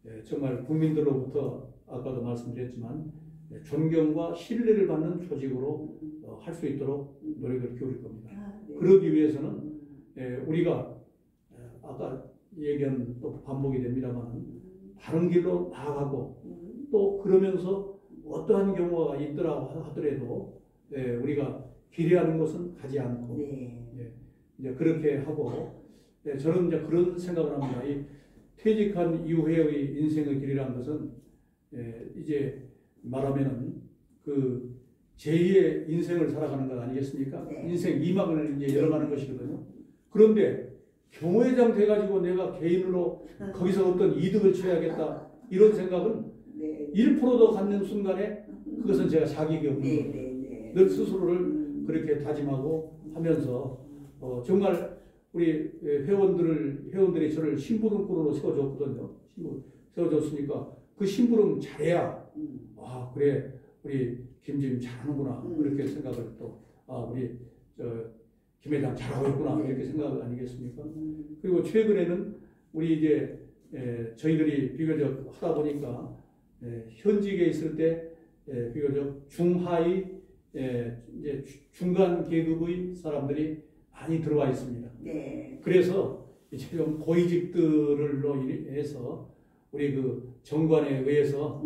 Speaker 2: 예, 정말 국민들로부터 아까도 말씀드렸지만 예, 존경과 신뢰를 받는 조직으로 할 수 있도록 노력을 기울일 겁니다.
Speaker 1: 네.
Speaker 2: 그러기 위해서는 예, 우리가 아까 얘기한 또 반복이 됩니다만 바른 길로 나아가고 또 그러면서 어떠한 경우가 있더라 하더라도 예, 우리가 기대하는 것은 가지 않고
Speaker 1: 네.
Speaker 2: 예, 이제 그렇게 하고 예, 저는 이제 그런 생각을 합니다. 이 퇴직한 이후의 인생의 길이라는 것은 예, 이제 말하면은 그 제2의 인생을 살아가는 것 아니겠습니까?
Speaker 1: 네.
Speaker 2: 인생 2막을 이제 열어가는 것이거든요. 그런데 경호회장 돼가지고 내가 개인으로 거기서 어떤 이득을 취해야겠다 이런 생각은
Speaker 1: 네.
Speaker 2: 1%도 갖는 순간에 그것은 제가 자격이 없는
Speaker 1: 네.
Speaker 2: 겁니다.
Speaker 1: 네.
Speaker 2: 늘 스스로를 그렇게 다짐하고 하면서 정말 우리 회원들이 저를 심부름꾼으로 세워줬거든요. 세워줬으니까 그 심부름 잘해야 아 그래 우리 김지임 잘하는구나 그렇게 생각을 또 아 우리 김 회장 잘하고 있구나 이렇게 생각 아니겠습니까? 그리고 최근에는 우리 이제 저희들이 비교적 하다 보니까 현직에 있을 때 비교적 중하위 이제 중간 계급의 사람들이 많이 들어와 있습니다.
Speaker 1: 네.
Speaker 2: 그래서 이제 좀 고위직들로 인해서 우리 그 정관에 의해서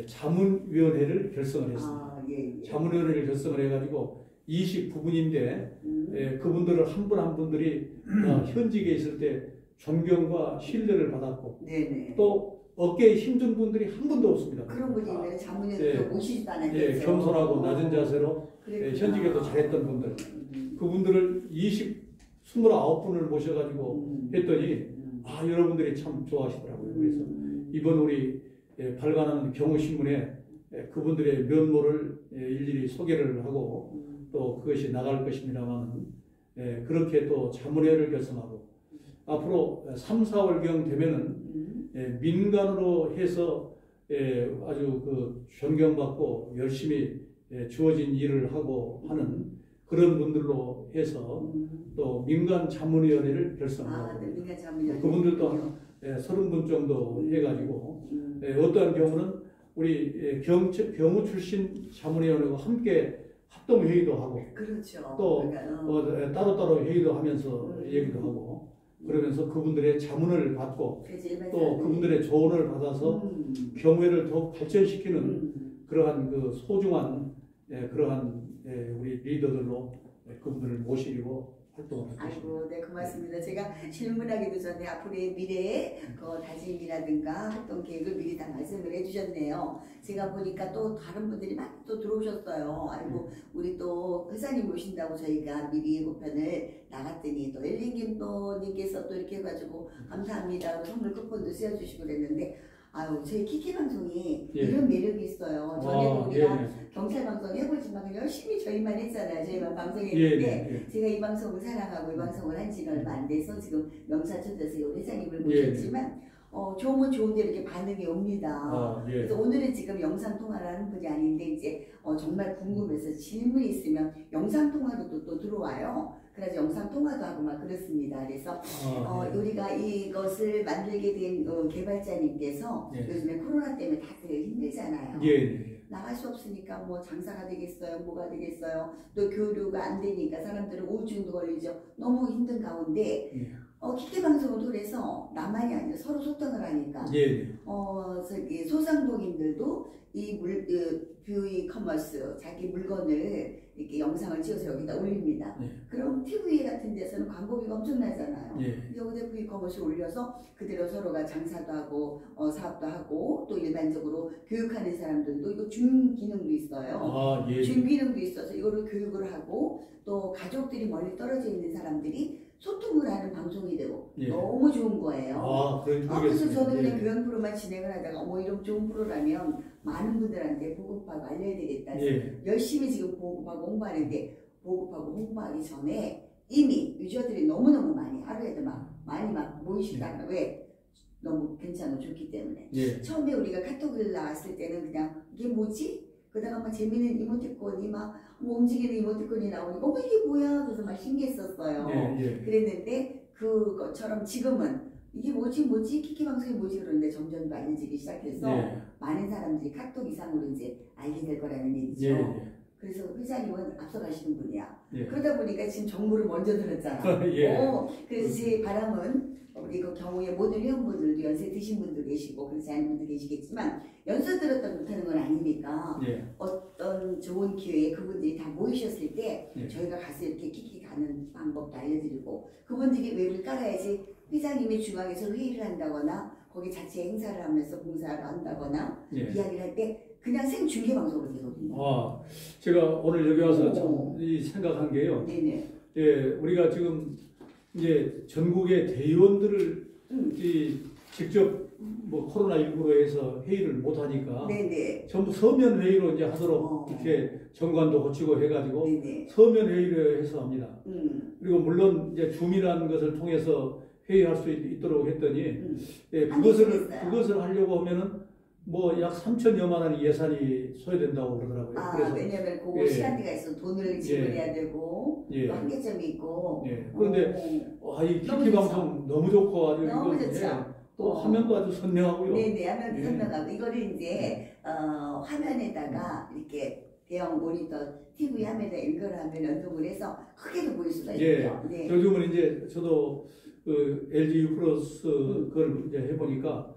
Speaker 2: 자문위원회를 결성을 했습니다.
Speaker 1: 아, 예, 예.
Speaker 2: 자문위원회를 결성을 해가지고 29분인데 그분들을 한 분 한 분들이 현직에 있을 때 존경과 신뢰를 받았고
Speaker 1: 네네.
Speaker 2: 또 어깨에 힘준 분들이 한 분도 없습니다.
Speaker 1: 그런 분이 있는데 자문위원회도 모시지도 않았죠.
Speaker 2: 예, 겸손하고 낮은 자세로 현직에도 잘했던 분들 그분들을 29분을 모셔가지고 했더니 아 여러분들이 참 좋아하시더라고요. 그래서 이번 우리 발간하는 경우신문에 그분들의 면모를 일일이 소개를 하고 또 그것이 나갈 것입니다만 그렇게 또 자문회를 결성하고 앞으로 3, 4월경 되면은 민간으로 해서 아주 그 존경받고 열심히 주어진 일을 하고 하는 그런 분들로 해서 또 민간 자문위원회를 결성하고
Speaker 1: 네, 민간 자문위원회.
Speaker 2: 그분들도 한 30분 정도 해가지고 어떠한 경우는 우리 경우 출신 자문위원회와 함께 합동회의도 하고
Speaker 1: 그렇죠.
Speaker 2: 또
Speaker 1: 그러니까,
Speaker 2: 따로따로 회의도 하면서 얘기도 하고 그러면서 그분들의 자문을 받고 또 그분들의 조언을 받아서 경우회를 더욱 발전시키는 그러한 그 소중한 그러한 우리 리더들로 그분들을 모시고 활동을 할 것입니다.
Speaker 1: 아이고, 네, 고맙습니다. 제가 질문하기도 전에 앞으로의 미래의 그 다짐이라든가 활동 계획을 미리 다 말씀을 해주셨네요. 제가 보니까 또 다른 분들이 많이 또 들어오셨어요. 아이고, 우리 또 회사님 모신다고 저희가 미리 예고편을 나갔더니 또 엘링김 또 님께서 또 이렇게 해가지고 감사합니다. 선물 쿠폰도 씌워주시고 그랬는데 아유, 저희 키키 방송이 이런 매력이 있어요. 전에도 우리가 경찰 방송 해보지만 열심히 저희만 했잖아요. 저희만 방송했는데 제가 이 방송을 사랑하고 이 방송을 한 지는 얼마 안 돼서 지금 명사천자세요 회장님을 모셨지만 좋으면 좋은데 이렇게 반응이 옵니다. 그래서 오늘은 지금 영상 통화를 하는 분이 아닌데 이제 정말 궁금해서 질문이 있으면 영상 통화로도 또 들어와요. 그래서 영상 통화도 하고 막 그렇습니다. 그래서 우리가 이것을 만들게 된 개발자님께서 요즘에 코로나 때문에 다들 힘들잖아요. 나갈 수 없으니까 뭐 장사가 되겠어요, 뭐가 되겠어요. 또 교류가 안 되니까 사람들은 우울증도 걸리죠. 너무 힘든 가운데 기계 방송을 통해서 나만이 아니라 서로 소통을 하니까
Speaker 2: 예.
Speaker 1: 저기 소상공인들도 뷰이 커머스 자기 물건을 이렇게 영상을 찍어서 여기다 올립니다.
Speaker 2: 예.
Speaker 1: 그럼 TV 같은 데서는 광고비가 엄청나잖아요.
Speaker 2: 예.
Speaker 1: 여기다 뷰이 커머스 올려서 그대로 서로가 장사도 하고 사업도 하고 또 일반적으로 교육하는 사람들도 이거 준기능도 있어요.
Speaker 2: 아, 예.
Speaker 1: 준기능도 있어서 이거를 교육을 하고 또 가족들이 멀리 떨어져 있는 사람들이 소통을 하는 방송이 되고
Speaker 2: 예.
Speaker 1: 너무 좋은 거예요. 그래서 저는 그냥
Speaker 2: 예.
Speaker 1: 교양 프로만 진행을 하다가 이런 좋은 프로라면 많은 분들한테 보급하고 알려야 되겠다.
Speaker 2: 예.
Speaker 1: 열심히 지금 보급하고 홍보하는데 보급하고 홍보하기 전에 이미 유저들이 너무너무 많이 하루에도 많이 모이시다가 왜? 너무 괜찮고 좋기 때문에.
Speaker 2: 예.
Speaker 1: 처음에 우리가 카톡을 나왔을 때는 그냥 이게 뭐지? 그러다가 막 재미있는 이모티콘이 움직이는 이모티콘이 나오니까 이게 뭐야? 그래서 막 신기했었어요.
Speaker 2: 예.
Speaker 1: 그랬는데 그것처럼 지금은 이게 뭐지? 키키 방송이 뭐지? 그러는데 점점 알려지기 시작해서
Speaker 2: 예.
Speaker 1: 많은 사람들이 카톡 이상으로 이제 알게 될 거라는 얘기죠.
Speaker 2: 예.
Speaker 1: 그래서 회장님은 앞서가시는 분이야.
Speaker 2: 예.
Speaker 1: 그러다 보니까 지금 정보를 먼저 들었잖아.
Speaker 2: 예.
Speaker 1: 그래서 제 바람은 우리 그 경우에 모든 회원분들도 연세 드신 분도 계시고 그렇지 않은 분도 계시겠지만 연세 들었다 못하는 건 아니니까
Speaker 2: 예.
Speaker 1: 어떤 좋은 기회에 그분들이 다 모이셨을 때
Speaker 2: 예.
Speaker 1: 저희가 가서 이렇게 키키 가는 방법도 알려드리고 그분들이 웹을 깔아야지 회장님이 중앙에서 회의를 한다거나 거기 자체 행사를 하면서 봉사를 한다거나
Speaker 2: 예.
Speaker 1: 이야기를 할 때 그냥 생중계 방송을 되거든요.
Speaker 2: 제가 오늘 여기 와서
Speaker 1: 오.
Speaker 2: 참 생각한 게요.
Speaker 1: 네네.
Speaker 2: 예, 우리가 지금 이제 전국의 대의원들을 직접 코로나19로 해서 회의를 못 하니까
Speaker 1: 네네.
Speaker 2: 전부 서면 회의로 이제 하도록
Speaker 1: 어.
Speaker 2: 이렇게 정관도 고치고 해가지고
Speaker 1: 네네.
Speaker 2: 서면 회의를 해서 합니다. 그리고 물론 이제 줌이라는 것을 통해서 회의할 수 있도록 했더니 예, 그것을 하려고 하면은 약 3천여만 원의 예산이 소요된다고 그러더라고요. 그래서
Speaker 1: 왜냐면 그거
Speaker 2: 예.
Speaker 1: 시간대가 있어 돈을 지불해야 되고
Speaker 2: 예.
Speaker 1: 또 한계점이 있고.
Speaker 2: 예. 그런데 이
Speaker 1: 너무
Speaker 2: 키키
Speaker 1: 좋죠.
Speaker 2: 방송 너무 좋고 아주
Speaker 1: 너무
Speaker 2: 이거
Speaker 1: 좋죠.
Speaker 2: 또 화면도 아주 선명하고요.
Speaker 1: 네네 화면
Speaker 2: 예.
Speaker 1: 선명하고 이거를 이제 화면에다가 이렇게 대형 모니터 TV 화면에 연결하면 연동을 해서 크게도 보일 수가
Speaker 2: 예.
Speaker 1: 있고요. 네.
Speaker 2: 요즘은 이제 저도 그 LG U+ 그걸 이제 해보니까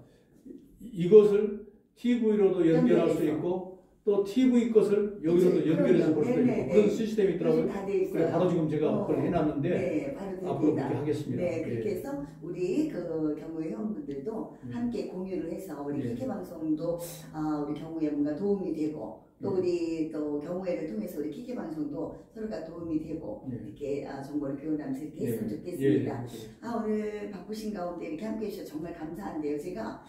Speaker 2: 이것을 TV로도 연결할 수
Speaker 1: 연결해서.
Speaker 2: 있고 또 TV 것을 여기로도
Speaker 1: 그치,
Speaker 2: 연결해서 볼 수가
Speaker 1: 네네,
Speaker 2: 있고 그런
Speaker 1: 네.
Speaker 2: 시스템이 있더라고요.
Speaker 1: 다 돼 있어요.
Speaker 2: 그래 바로 지금 제가 그걸 해놨는데
Speaker 1: 네, 바로
Speaker 2: 앞으로
Speaker 1: 됩니다.
Speaker 2: 그렇게 하겠습니다.
Speaker 1: 네, 그렇게
Speaker 2: 예.
Speaker 1: 해서 우리 그 경우의 회원분들도 함께 공유를 해서 우리
Speaker 2: 예.
Speaker 1: 키키 방송도 우리 경우에 뭔가 도움이 되고 또
Speaker 2: 예.
Speaker 1: 우리 또 경우회를 통해서 우리 키키 방송도 서로가 도움이 되고
Speaker 2: 예.
Speaker 1: 이렇게 정보를 교환하면서 이렇게
Speaker 2: 예.
Speaker 1: 했으면 좋겠습니다.
Speaker 2: 예.
Speaker 1: 오늘 바쁘신 가운데 이렇게 함께 해주셔서 정말 감사한데요. 제가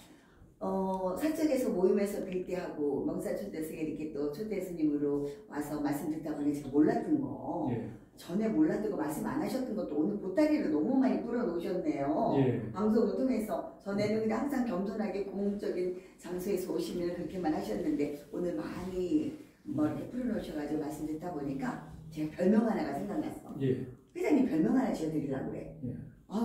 Speaker 1: 사적에서 모임에서 뵐 때 하고 명사 초대석에 이렇게 또 초대 스님으로 와서 말씀 듣다 보니 제가 몰랐던 거
Speaker 2: 예.
Speaker 1: 전에 몰랐던 거 말씀 안 하셨던 것도 오늘 보따리를 너무 많이 풀어 놓으셨네요.
Speaker 2: 예.
Speaker 1: 방송을 통해서 전에는 그냥 항상 겸손하게 공적인 장소에서 오시면 그렇게만 하셨는데 오늘 많이 이렇게 풀어 놓으셔가지고 말씀 듣다 보니까 제가 별명 하나가 생각났어.
Speaker 2: 예.
Speaker 1: 회장님 별명 하나 지어드리려고 그래.
Speaker 2: 예.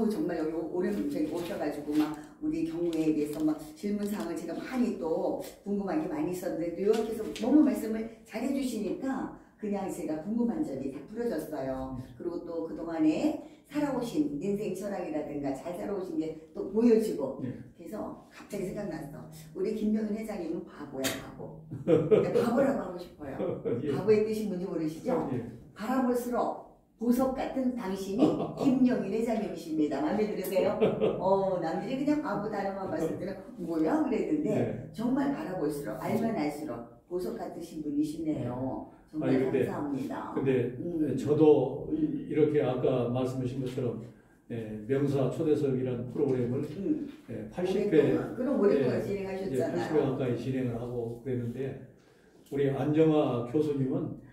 Speaker 1: 정말 여기 오랜 저희 오셔가지고 우리 경우에 대해서 질문 사항을 제가 많이 또 궁금한 게 많이 있었는데 요약해서 너무 말씀을 잘해주시니까 그냥 제가 궁금한 점이 다 풀어졌어요. 그리고 또 그동안에 살아오신 인생 철학이라든가 잘 살아오신 게 또 보여지고 그래서 갑자기 생각났어. 우리 김병윤 회장님은 바보야 바보. 바보라고 하고 싶어요.
Speaker 2: 예.
Speaker 1: 바보의 뜻이 뭔지 모르시죠?
Speaker 2: 예.
Speaker 1: 바라볼수록 보석 같은 당신이 김영인 회장님이십니다. 마음에 들으세요? 남들이 그냥 바보 다름만 봤을 때는 뭐야? 그랬는데
Speaker 2: 네.
Speaker 1: 정말 바라볼수록 알면 알수록 보석 같으신 분이시네요. 정말
Speaker 2: 근데,
Speaker 1: 감사합니다.
Speaker 2: 근데 저도 이렇게 아까 말씀하신 것처럼 명사 초대석이라는 프로그램을 80회
Speaker 1: 그럼 오랫동안 진행하셨잖아요.
Speaker 2: 80회 가까이 진행을 하고 그랬는데 우리 안정아 교수님은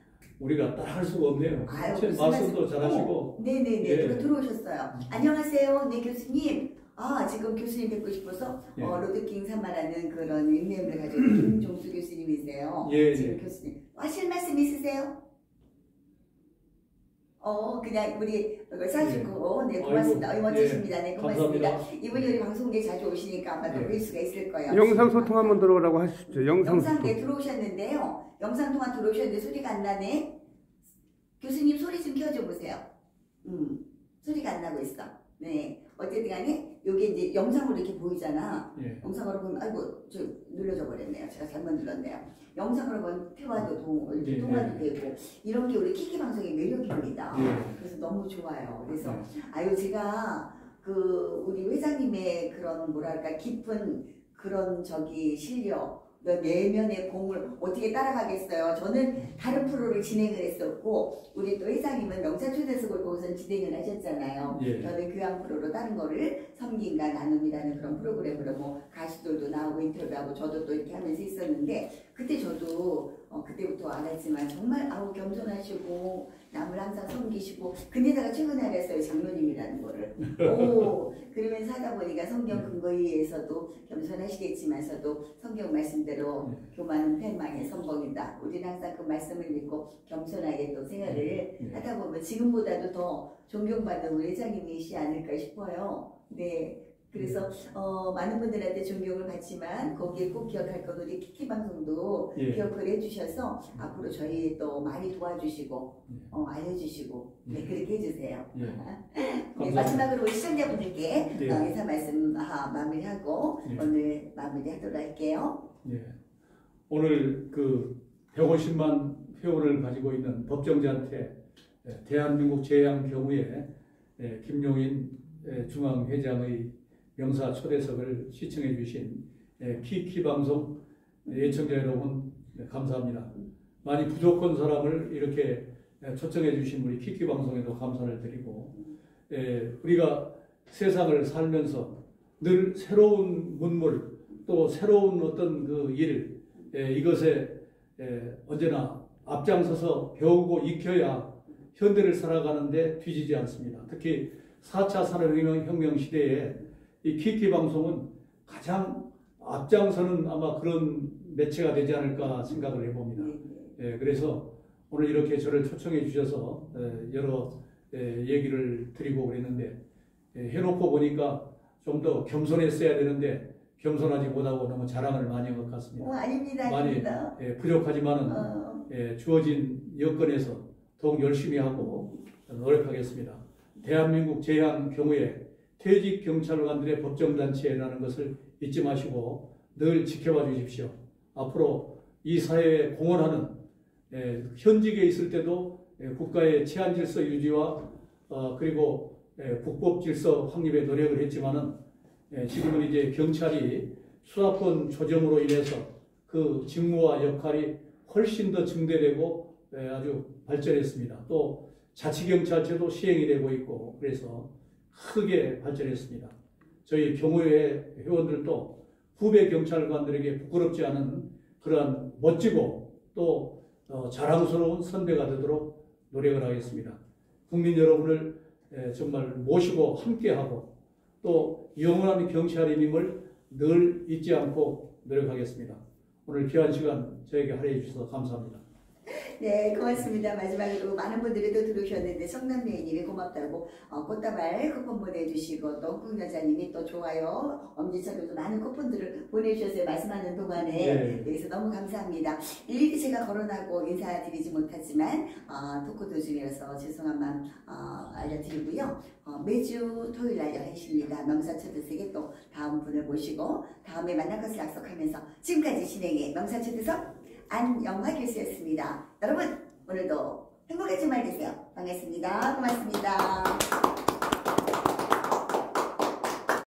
Speaker 2: 우리가 따라할 수가 없네요. 말씀도 잘하시고.
Speaker 1: 네네네.
Speaker 2: 예.
Speaker 1: 들어오셨어요. 안녕하세요. 네 교수님. 지금 교수님 뵙고 싶어서
Speaker 2: 예.
Speaker 1: 로드킹 사마라는 그런 닉네임을 가지고 김종수 교수님이세요.
Speaker 2: 예,
Speaker 1: 지금 교수님. 하실 말씀 있으세요? 그냥 우리 이걸 사주고 네 고맙습니다. 멋지십니다. 네 고맙습니다.
Speaker 2: 감사합니다.
Speaker 1: 이분이 우리 방송국에 자주 오시니까 아마 또 뵐 수가 있을 거예요.
Speaker 3: 영상 소통 한번 들어오라고 하십시오. 영상 소통.
Speaker 1: 들어오셨는데요. 영상 통화 들어오셨는데 소리가 안 나네. 교수님 소리 좀 켜줘 보세요. 소리가 안 나고 있어. 네. 어쨌든 간에 요게 이제 영상으로 이렇게 보이잖아.
Speaker 2: 예.
Speaker 1: 영상으로 보면 아이고 저 눌러져 버렸네요. 제가 잘못 눌렀네요. 영상으로 보면 대화도 이렇게
Speaker 2: 예,
Speaker 1: 통화도 되고 이런 게 우리 키키 방송의 매력입니다.
Speaker 2: 예.
Speaker 1: 그래서 너무 좋아요. 그래서
Speaker 2: 예.
Speaker 1: 아유 제가 그 우리 회장님의 그런 뭐랄까 깊은 그런 실력 내면의 공을 어떻게 따라가겠어요. 저는 다른 프로를 진행을 했었고 우리 또 회장님은 명사초대석을 거기서 진행을 하셨잖아요.
Speaker 2: 예.
Speaker 1: 저는 교양 프로로 다른 거를 섬김과 나눔이라는 그런 프로그램으로 뭐 가수들도 나오고 인터뷰하고 저도 또 이렇게 하면서 있었는데 그때 저도 그때부터 알았지만 정말 아우 겸손하시고 남을 항상 섬기시고 근데다가 최근에 알았어요. 장로님이라는 거를. 오 그러면서 하다 보니까 성경 근거에 의해서도 겸손하시겠지만서도 성경 말씀대로 교만은 패망의 선봉이다. 우리는 항상 그 말씀을 믿고 겸손하게 또 생활을 하다 보면 지금보다도 더 존경받는 우리 회장님이시지 않을까 싶어요. 네. 그래서 많은 분들한테 존경을 받지만 거기에 꼭 기억할 건 우리 키키 방송도
Speaker 2: 예.
Speaker 1: 기억을 해주셔서 앞으로 저희 또 많이 도와주시고 알려주시고 네, 그렇게 해주세요.
Speaker 2: 예.
Speaker 1: 네, 마지막으로 우리 시청자분들께
Speaker 2: 예.
Speaker 1: 인사 말씀 마무리하고
Speaker 2: 예.
Speaker 1: 오늘 마무리하도록 할게요.
Speaker 2: 예. 오늘 그 150만 회원을 가지고 있는 법정자한테 대한민국 제양 경우에 김용인 중앙회장의 명사 초대석을 시청해 주신 키키 방송 애청자 여러분 감사합니다. 많이 부족한 사람을 이렇게 초청해 주신 우리 키키 방송에도 감사를 드리고 우리가 세상을 살면서 늘 새로운 문물 또 새로운 어떤 그 일 이것에 언제나 앞장서서 배우고 익혀야 현대를 살아가는데 뒤지지 않습니다. 특히 4차 산업혁명 시대에 이 키키 방송은 가장 앞장서는 아마 그런 매체가 되지 않을까 생각을 해봅니다. 그래서 오늘 이렇게 저를 초청해 주셔서 여러 얘기를 드리고 그랬는데 해놓고 보니까 좀 더 겸손했어야 되는데 겸손하지 못하고 너무 자랑을 많이 한 것 같습니다.
Speaker 1: 아닙니다.
Speaker 2: 많이
Speaker 1: 아닙니다.
Speaker 2: 부족하지만은 주어진 여건에서 더욱 열심히 하고 노력하겠습니다. 대한민국 제양 경우에 퇴직 경찰관들의 법정단체라는 것을 잊지 마시고 늘 지켜봐 주십시오. 앞으로 이 사회에 공헌하는 현직에 있을 때도 국가의 치안 질서 유지와 그리고 국법 질서 확립에 노력을 했지만은 지금은 이제 경찰이 수사권 조정으로 인해서 그 직무와 역할이 훨씬 더 증대되고 아주 발전했습니다. 또 자치경찰제도 시행이 되고 있고 그래서 크게 발전했습니다. 저희 경호회 회원들도 후배 경찰관들에게 부끄럽지 않은 그러한 멋지고 또 자랑스러운 선배가 되도록 노력을 하겠습니다. 국민 여러분을 정말 모시고 함께하고 또 영원한 경찰인임을 늘 잊지 않고 노력하겠습니다. 오늘 귀한 시간 저에게 할애해 주셔서 감사합니다.
Speaker 1: 네, 고맙습니다. 마지막으로 많은 분들이 또 들으셨는데 성남여인님이 고맙다고 꽃다발 쿠폰 보내주시고 또 홍콩 여자님이 또 좋아요 엄지척으로 많은 쿠폰들을 보내주셨어요. 말씀하는 동안에
Speaker 2: 네.
Speaker 1: 그래서 너무 감사합니다. 일일이 제가 거론하고 인사드리지 못하지만 토크 도중이라서 죄송한 마음 알려드리고요. 매주 토요일날 11시입니다. 명사초대석에 또 다음 분을 모시고 다음에 만날 것을 약속하면서 지금까지 진행의 명사초대석 안영화 교수였습니다. 여러분 오늘도